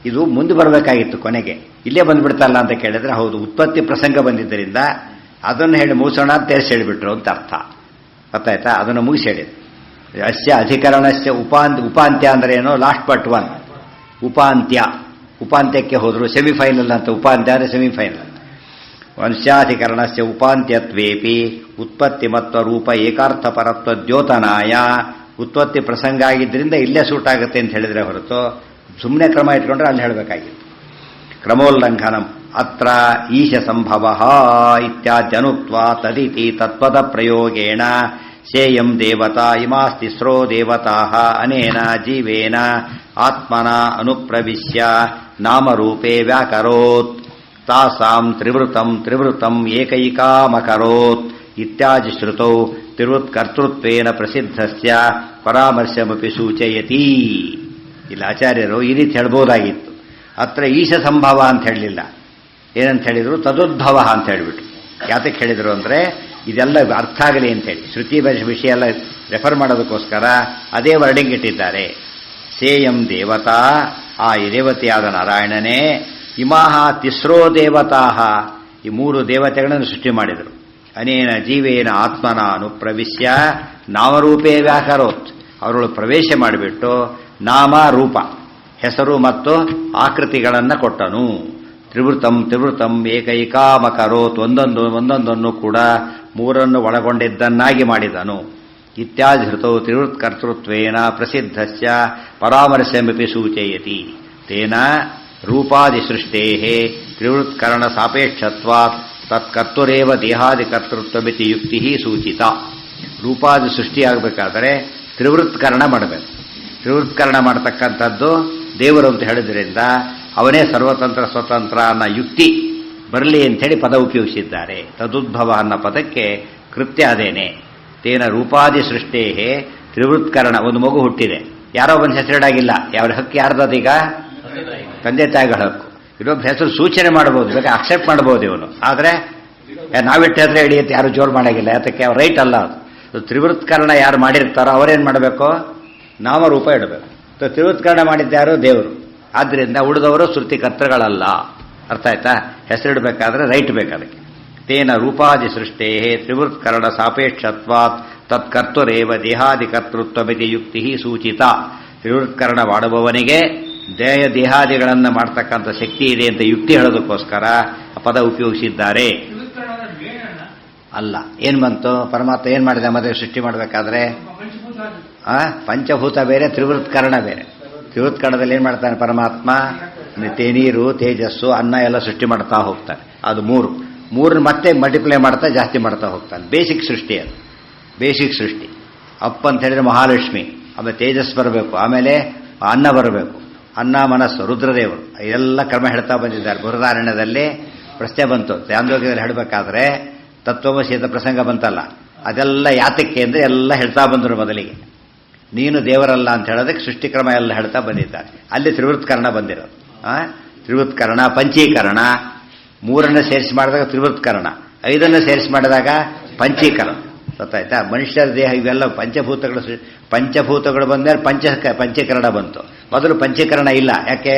ಇದು ಮುಂದೆ ಬರಬೇಕಾಗಿತ್ತು, ಕೊನೆಗೆ ಇಲ್ಲೇ ಬಂದ್ಬಿಡ್ತಲ್ಲ ಅಂತ ಕೇಳಿದ್ರೆ, ಹೌದು ಉತ್ಪತ್ತಿ ಪ್ರಸಂಗ ಬಂದಿದ್ದರಿಂದ ಅದನ್ನು ಹೇಳಿ ಮುಗಿಸೋಣ ಅಂತ ಹೇಳಿಬಿಟ್ರು ಅಂತ ಅರ್ಥ. ಗೊತ್ತಾಯ್ತಾ? ಅದನ್ನು ಮುಗಿಸಿ ಹೇಳಿದ್ರು. ಅಸ್ಯ ಅಧಿಕರಣಸ್ಯ ಉಪಾಂತ್ಯ ಅಂದ್ರೆ ಏನೋ, ಲಾಸ್ಟ್ ಬಟ್ ಒನ್ ಉಪಾಂತ್ಯ. ಉಪಾಂತ್ಯಕ್ಕೆ ಹೋದ್ರು, ಸೆಮಿಫೈನಲ್ ಅಂತ. ಉಪಾಂತ್ಯ ಅಂದರೆ ಸೆಮಿಫೈನಲ್. ವಂಶ್ಯಾಧಿಕರಣಸ್ಯ ಉಪಾಂತ್ಯತ್ವೇಪಿ ಉತ್ಪತ್ತಿಮತ್ವ ರೂಪ ಏಕಾರ್ಥಪರತ್ವ ದ್ಯೋತನಾಯ. ಉತ್ಪತ್ತಿ ಪ್ರಸಂಗ ಆಗಿದ್ದರಿಂದ ಇಲ್ಲೇ ಸೂಟ್ ಆಗುತ್ತೆ ಅಂತ ಹೇಳಿದ್ರೆ ಹೊರತು ಸುಮ್ಮನೆ ಕ್ರಮ ಇಟ್ಕೊಂಡ್ರೆ ಅಲ್ಲಿ ಹೇಳಬೇಕಾಗಿತ್ತು. ಕ್ರಮೋಲ್ಲಂಘನಂ ಅತ್ರ ಈಶ ಸಂಭವ ಇತ್ಯಾದ್ಯನುಕ್ತ್ವಾ ತದಿತಿ ತತ್ಪದ ಪ್ರಯೋಗೇಣ ಸೇಯಂ ದೇವತಾ ಇಮಾಸ್ತಿಸ್ರೋ ದೇವತಾಃ ಅನೇನ ಜೀವೇನ ಆತ್ಮನ ಅನುಪ್ರವಿಶ್ಯ ನಾಮರೂಪೇ ವ್ಯಾಕರೋತ್ ತಾಸಾಂ ತ್ರಿವೃತಂ ಏಕೈಕಾಮಕರೋತ್ ಇತ್ಯಾದಿ ಶ್ರುತೌ ತ್ರಿವೃತ್ಕರ್ತೃತ್ವೇನ ಪ್ರಸಿದ್ಧಸ್ಯ ಪರಾಮರ್ಶಮಪಿ ಸೂಚಯತಿ. ಇಲ್ಲಿ ಆಚಾರ್ಯರು ಈ ರೀತಿ ಹೇಳ್ಬೋದಾಗಿತ್ತು. ಅತ್ರ ಈಶ ಸಂಭವ ಅಂತ ಹೇಳಲಿಲ್ಲ. ಏನಂತ ಹೇಳಿದ್ರು? ತದುದ್ಭವ ಅಂತ ಹೇಳಿಬಿಟ್ರು. ಯಾತಕ್ಕೆ ಹೇಳಿದ್ರು ಅಂದರೆ ಇದೆಲ್ಲ ಅರ್ಥ ಆಗಲಿ ಅಂತೇಳಿ, ಶ್ರುತಿ ವಿಷಯ ಎಲ್ಲ ರೆಫರ್ ಮಾಡೋದಕ್ಕೋಸ್ಕರ ಅದೇ ವರ್ಡಿಂಗ್ ಇಟ್ಟಿದ್ದಾರೆ. ಸೇಯಂ ದೇವತಾ, ಆ ದೇವತೆಯಾದ ನಾರಾಯಣನೇ, ಇಮಾಹ ತಿಸ್ರೋ ದೇವತಾಹ, ಈ ಮೂರು ದೇವತೆಗಳನ್ನು ಸೃಷ್ಟಿ ಮಾಡಿದರು. ಅನೇನ ಜೀವೇನ ಆತ್ಮನ ಅನುಪ್ರವಿಶ್ಯ ನಾಮರೂಪೇ ವ್ಯಾಕರೋತ್, ಅವರೊಳಗೆ ಪ್ರವೇಶ ಮಾಡಿಬಿಟ್ಟು ನಾಮ ರೂಪ ಹೆಸರು ಮತ್ತು ಆಕೃತಿಗಳನ್ನು ಕೊಟ್ಟನು. ತ್ರಿವೃತಂ ಏಕೈಕಾಮಕರೋತ್, ಒಂದೊಂದನ್ನು ಕೂಡ ಮೂರನ್ನು ಒಳಗೊಂಡಿದ್ದನ್ನಾಗಿ ಮಾಡಿದನು. ಇತ್ಯಾದಿ ಧೃತೌ ತ್ರಿವೃತ್ಕರ್ತೃತ್ವೇನ ಪ್ರಸಿದ್ಧಸ್ಯ ಪರಾಮರ್ಶಮಪಿ ಸೂಚಯತಿ. ತೇನ ರೂಪಾದಿ ಸೃಷ್ಟೇಃ ತ್ರಿವೃತ್ಕರಣ ಸಾಪೇಕ್ಷತ್ವಾತ್ ತತ್ಕರ್ತುರೇವ ದೇಹಾದಿಕರ್ತೃತ್ವಮಿತಿ ಯುಕ್ತಿ ಸೂಚಿತ. ರೂಪಾದಿ ಸೃಷ್ಟಿಯಾಗಬೇಕಾದರೆ ತ್ರಿವೃತ್ಕರಣ ಮಾಡಬೇಕು. ತ್ರಿವೃತ್ಕರಣ ಮಾಡತಕ್ಕಂಥದ್ದು ದೇವರು ಅಂತ ಹೇಳಿದ್ರಿಂದ ಅವನೇ ಸರ್ವತಂತ್ರ ಸ್ವತಂತ್ರ ಅನ್ನೋ ಯುಕ್ತಿ ಬರಲಿ ಅಂಥೇಳಿ ಪದ ಉಪಯೋಗಿಸಿದ್ದಾರೆ. ತದುದ್ಭವ ಅನ್ನೋ ಪದಕ್ಕೆ ಕೃತ್ಯ ಅದೇನೆ. ತೇನ ರೂಪಾದಿ ಸೃಷ್ಟೇಹೇ ತ್ರಿವೃತ್ಕರಣ. ಒಂದು ಮಗು ಹುಟ್ಟಿದೆ, ಯಾರೋ ಒಂದು ಹೆಸರಿಡಾಗಿಲ್ಲ. ಯಾವ ಹಕ್ಕು ಯಾರ್ದದೀಗ? ತಂದೆ ತಾಯಿಗಳ ಹಕ್ಕು. ಇನ್ನೊಬ್ಬ ಹೆಸರು ಸೂಚನೆ ಮಾಡ್ಬೋದು, ಬೇಕಾದ್ರೆ ಅಕ್ಸೆಪ್ಟ್ ಮಾಡ್ಬೋದು ಇವನು. ಆದರೆ ನಾವಿಟ್ಟು ಹೆಸರು ಹಿಡಿಯುತ್ತೆ, ಯಾರು ಜೋರು ಮಾಡಾಗಿಲ್ಲ. ಯಾತಕ್ಕೆ? ಅವ್ರು ರೈಟ್ ಅಲ್ಲ ಅದು. ತ್ರಿವೃತ್ಕರಣ ಯಾರು ಮಾಡಿರ್ತಾರೋ ಅವರೇನು ಮಾಡಬೇಕು? ನಾಮರೂಪ ಇಡಬೇಕು. ತ್ರಿವೃತ್ಕರಣ ಮಾಡಿದ್ದಾರೋ ದೇವರು. ಆದ್ದರಿಂದ ಉಳಿದವರು ಶ್ರುತಿಕರ್ತೃಗಳಲ್ಲ. ಅರ್ಥ ಆಯ್ತಾ? ಹೆಸರಿಡಬೇಕಾದ್ರೆ ರೈಟ್ ಬೇಕಾದಕ್ಕೆ. ತೇನ ರೂಪಾದಿ ಸೃಷ್ಟೇ ತ್ರಿವೃತ್ಕರಣ ಸಾಪೇಕ್ಷತ್ವಾತ್ ತತ್ಕರ್ತುರೇವ ದೇಹಾದಿಕರ್ತೃತ್ವಮಿತಿ ಯುಕ್ತಿ ಸೂಚಿತ. ತ್ರಿವೃತ್ಕರಣ ಮಾಡುವವನಿಗೆ ದೇಹಾದಿಗಳನ್ನು ಮಾಡ್ತಕ್ಕಂಥ ಶಕ್ತಿ ಇದೆ ಅಂತ ಯುಕ್ತಿ ಹೇಳೋದಕ್ಕೋಸ್ಕರ ಆ ಪದ ಉಪಯೋಗಿಸಿದ್ದಾರೆ. ಅಲ್ಲ, ಏನ್ ಬಂತು? ಪರಮಾತ್ಮ ಏನ್ ಮಾಡಿದ? ಮತ್ತೆ ಸೃಷ್ಟಿ ಮಾಡಬೇಕಾದ್ರೆ ಪಂಚಭೂತ ಬೇರೆ, ತ್ರಿವೃತ್ಕರಣ ಬೇರೆ. ತ್ರಿವೃತ್ಕರಣದಲ್ಲಿ ಏನ್ ಮಾಡ್ತಾನೆ ಪರಮಾತ್ಮ? ನೀರು, ತೇಜಸ್ಸು, ಅನ್ನ ಎಲ್ಲ ಸೃಷ್ಟಿ ಮಾಡ್ತಾ ಹೋಗ್ತಾನೆ. ಅದು ಮೂರನ್ನು ಮತ್ತೆ ಮಲ್ಟಿಪ್ಲೈ ಮಾಡ್ತಾ ಜಾಸ್ತಿ ಮಾಡ್ತಾ ಹೋಗ್ತಾನೆ. ಬೇಸಿಕ್ ಸೃಷ್ಟಿ ಅದು, ಬೇಸಿಕ್ ಸೃಷ್ಟಿ. ಅಪ್ಪ ಅಂತ ಹೇಳಿದ್ರೆ ಮಹಾಲಕ್ಷ್ಮಿ, ಆಮೇಲೆ ತೇಜಸ್ ಬರಬೇಕು, ಆಮೇಲೆ ಅನ್ನ ಬರಬೇಕು, ಅನ್ನ ಮನಸ್ಸು ರುದ್ರದೇವರು. ಎಲ್ಲ ಕ್ರಮ ಹೇಳ್ತಾ ಬಂದಿದ್ದಾರೆ. ಬೃಹದಾರಣ್ಯದಲ್ಲಿ ಪ್ರಶ್ನೆ ಬಂತು, ತ್ಯಾನ್ಯೋಗ್ಯದಲ್ಲಿ ಹೇಳಬೇಕಾದ್ರೆ ತತ್ವಮಸೀತ ಪ್ರಸಂಗ ಬಂತಲ್ಲ, ಅದೆಲ್ಲ ಯಾತಕ್ಕೆ ಅಂದರೆ ಎಲ್ಲ ಹೇಳ್ತಾ ಬಂದರು. ಮೊದಲಿಗೆ ನೀನು ದೇವರಲ್ಲ ಅಂತ ಹೇಳೋದಕ್ಕೆ ಸೃಷ್ಟಿಕ್ರಮ ಎಲ್ಲ ಹೇಳ್ತಾ ಬಂದಿದ್ದಾರೆ. ಅಲ್ಲಿ ತ್ರಿವೃತ್ಕರಣ ಬಂದಿರೋದು. ತ್ರಿವೃತ್ಕರಣ, ಪಂಚೀಕರಣ. ಮೂರನ್ನು ಸೇರಿಸಿ ಮಾಡಿದಾಗ ತ್ರಿವೃತ್ಕರಣ, 5 ಸೇರಿಸಿ ಮಾಡಿದಾಗ ಪಂಚೀಕರಣ. ಗೊತ್ತಾಯ್ತಾ? ಮನುಷ್ಯರ ದೇಹ ಇವೆಲ್ಲ ಪಂಚಭೂತಗಳು ಬಂದ್ಮೇಲೆ ಪಂಚೀಕರಣ ಬಂತು. ಮೊದಲು ಪಂಚೀಕರಣ ಇಲ್ಲ. ಯಾಕೆ?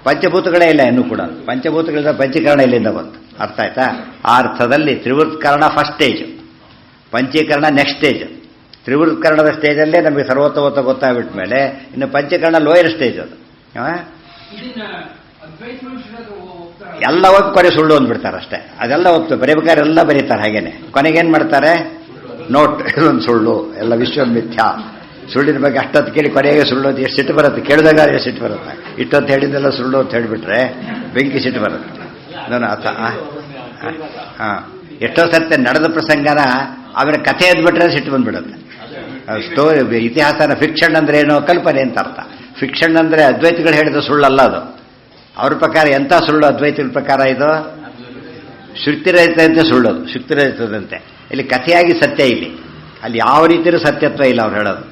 ಪಂಚಭೂತಗಳೇ ಇಲ್ಲ ಇನ್ನೂ ಕೂಡ. ಪಂಚಭೂತಗಳಿಂದ ಪಂಚೀಕರಣ ಇಲ್ಲಿಂದ ಬಂತು. ಅರ್ಥ ಆಯ್ತಾ? ಆ ಅರ್ಥದಲ್ಲಿ ತ್ರಿವೃತ್ಕರಣ ಫಸ್ಟ್ ಸ್ಟೇಜ್, ಪಂಚೀಕರಣ ನೆಕ್ಸ್ಟ್ ಸ್ಟೇಜ್. ತ್ರಿವೃತ್ಕರಣದ ಸ್ಟೇಜಲ್ಲೇ ನಮಗೆ ಸರ್ವೋತ್ತಮತ್ವ ಗೊತ್ತಾಗ್ಬಿಟ್ಟ ಮೇಲೆ ಇನ್ನು ಪಂಚೀಕರಣ ಲೋಯರ್ ಸ್ಟೇಜ್. ಅದು ಎಲ್ಲ ಹೋಗಿ ಕೊನೆ ಸುಳ್ಳು ಅಂದ್ಬಿಡ್ತಾರೆ ಅಷ್ಟೇ. ಅದೆಲ್ಲ ಹೋಗ್ತದೆ, ಬರೀಬೇಕಾದ್ರೆ ಎಲ್ಲ ಬರೀತಾರೆ ಹಾಗೇನೆ. ಕೊನೆಗೇನು ಮಾಡ್ತಾರೆ? ನೋಟ್, ಇದೊಂದು ಸುಳ್ಳು, ಎಲ್ಲ ವಿಶ್ವ ಮಿಥ್ಯಾ. ಸುಳ್ಳಿನ ಬಗ್ಗೆ ಅಷ್ಟೊತ್ತು ಕೇಳಿ ಕೊನೆಗೆ ಸುಳ್ಳು ಅಂತ ಎಷ್ಟು ಸಿಟ್ಟು ಬರುತ್ತೆ, ಕೇಳಿದಾಗ ಎಷ್ಟು ಸಿಟ್ಟು ಬರುತ್ತೆ. ಇಷ್ಟೊತ್ತು ಹೇಳಿದ್ದೆಲ್ಲ ಸುಳ್ಳು ಅಂತ ಹೇಳಿಬಿಟ್ರೆ ಬೆಂಕಿ ಸಿಟ್ಟು ಬರುತ್ತೆ. ನಾನು ಹಾಂ ಎಷ್ಟೋ ಸರ್ತೆ ನಡೆದ ಪ್ರಸಂಗನ ಆಮೇಲೆ ಕಥೆ ಎದ್ಬಿಟ್ರೆ ಸಿಟ್ಟು ಬಂದ್ಬಿಡುತ್ತೆ. ಸ್ಟೋರಿ ಇತಿಹಾಸನ ಫಿಕ್ಷನ್ ಅಂದ್ರೆ ಏನೋ ಕಲ್ಪನೆ ಅಂತ ಅರ್ಥ. ಫಿಕ್ಷನ್ ಅಂದ್ರೆ ಅದ್ವೈತಗಳು ಹೇಳಿದ ಸುಳ್ಳಲ್ಲ ಅದು. ಅವ್ರ ಪ್ರಕಾರ ಎಂಥ ಸುಳ್ಳು ಅದ್ವೈತಗಳ ಪ್ರಕಾರ ಇದು ಶ್ರುತಿರಹಿತದಂತೆ ಸುಳ್ಳೋದು, ಶ್ರುತಿರಹಿತದಂತೆ. ಇಲ್ಲಿ ಕಥೆಯಾಗಿ ಸತ್ಯ, ಇಲ್ಲಿ ಅಲ್ಲಿ ಯಾವ ರೀತಿಯೂ ಸತ್ಯತ್ವ ಇಲ್ಲ ಅವ್ರು ಹೇಳೋದು.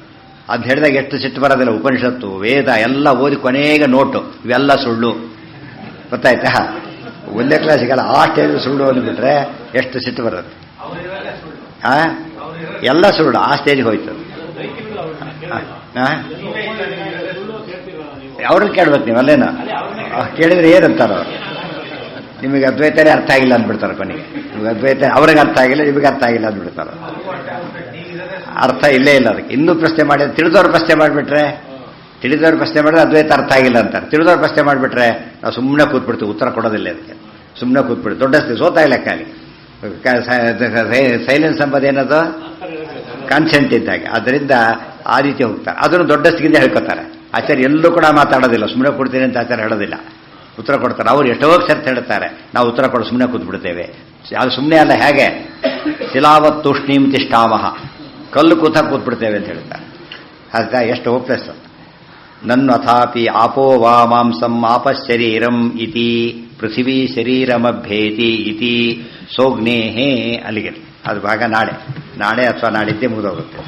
ಅದು ಹೇಳಿದಾಗ ಎಷ್ಟು ಸಿಟ್ಟು ಬರೋದಿಲ್ಲ. ಉಪನಿಷತ್ತು ವೇದ ಎಲ್ಲ ಓದಿ ಕೊನೆಗೆ ನೋಟು ಇವೆಲ್ಲ ಸುಳ್ಳು, ಗೊತ್ತಾಯ್ತಾ? ಒಂದೇ ಕ್ಲಾಸಿಗೆಲ್ಲ ಆ ಸ್ಟೇಜ್ ಸುಳ್ಳು ಅಂದ್ಬಿಟ್ರೆ ಎಷ್ಟು ಸಿಟ್ಟು ಬರುತ್ತೆ. ಎಲ್ಲ ಸುಳ್ಳು ಆ ಸ್ಟೇಜ್ಗೆ ಹೋಯ್ತು. ಅವ್ರನ್ನ ಕೇಳ್ಬೇಕು ನೀವು, ಅಲ್ಲೇನ ಕೇಳಿದ್ರೆ ಏನಂತಾರ ಅವ್ರು? ನಿಮಗೆ ಅದ್ವೈತನೇ ಅರ್ಥ ಆಗಿಲ್ಲ ಅಂದ್ಬಿಡ್ತಾರೆ ಕೊನೆಗೆ. ನಿಮಗೆ ಅದ್ವೈತ ಅವ್ರಿಗೆ ಅರ್ಥ ಆಗಿಲ್ಲ, ನಿಮಗೆ ಅರ್ಥ ಆಗಿಲ್ಲ ಅಂದ್ಬಿಡ್ತಾರೆ. ಅರ್ಥ ಇಲ್ಲೇ ಇಲ್ಲ ಅದಕ್ಕೆ. ಇನ್ನೂ ಪ್ರಶ್ನೆ ಮಾಡಿ ತಿಳಿದವ್ರು ಪ್ರಶ್ನೆ ಮಾಡಿಬಿಟ್ರೆ, ತಿಳಿದವ್ರು ಪ್ರಶ್ನೆ ಮಾಡಿದ್ರೆ ಅದ್ವೈತ ಅರ್ಥ ಆಗಿಲ್ಲ ಅಂತಾರೆ. ತಿಳಿದವ್ರು ಪ್ರಶ್ನೆ ಮಾಡಿಬಿಟ್ರೆ ನಾವು ಸುಮ್ಮನೆ ಕೂತ್ಬಿಡ್ತೀವಿ, ಉತ್ತರ ಕೊಡೋದಿಲ್ಲ ಅದಕ್ಕೆ. ಸುಮ್ಮನೆ ಕೂತ್ಬಿಡ್ತೀವಿ. ದೊಡ್ಡ ಸೋತಾ ಇಲ್ಲ ಕಾಲಿ. ಸೈಲೆನ್ಸ್ ಎಂಬುದು ಏನದು ಕಾನ್ಸೆಂಟ್ ಇದ್ದಾಗೆ. ಅದರಿಂದ ಆ ರೀತಿ ಹೋಗ್ತಾರೆ. ಅದನ್ನು ದೊಡ್ಡಸ್ತಿಗಿಂದ ಹೇಳ್ಕೊತಾರೆ. ಆಚಾರ್ಯ ಎಲ್ಲೂ ಕೂಡ ಮಾತಾಡೋದಿಲ್ಲ, ಸುಮ್ಮನೆ ಕೊಡ್ತೀನಿ ಅಂತ ಆಚಾರ್ಯ ಹೇಳೋದಿಲ್ಲ, ಉತ್ತರ ಕೊಡ್ತಾರೆ. ಅವ್ರು ಎಷ್ಟೋ ಸರ್ತಿ ಹೇಳ್ತಾರೆ ನಾವು ಉತ್ತರ ಕೊಡು ಸುಮ್ಮನೆ ಕೂತ್ಬಿಡ್ತೇವೆ. ಅದು ಸುಮ್ಮನೆ ಅಲ್ಲ, ಹೇಗೆ ಶಿಲಾವತ್ ತೂಷ್ಣೀಂ ತಿಷ್ಠಾಮಹ, ಕಲ್ಲು ಕೂತ್ಬಿಡ್ತೇವೆ ಅಂತ ಹೇಳ್ತಾರೆ. ಅದಕ್ಕೆ ಎಷ್ಟು ಹೋಪ್ಲೆಸ್. ನನ್ನಥಾಪಿ ಆಪೋ ವಾ ಮಾಂಸಂ ಆಪಶರೀರಂ ಇತಿ ಪೃಥಿವೀ ಶರೀರಮಭ್ಯೇತಿ ಇತಿ ಸೋಗ್ನೇಹೇ. ಅಲ್ಲಿಗೆ ಅದು ಭಾಗ ನಾಳೆ ಅಥವಾ ನಾಡಿದ್ದೇ ಮುಗಿದೋಗುತ್ತೆ.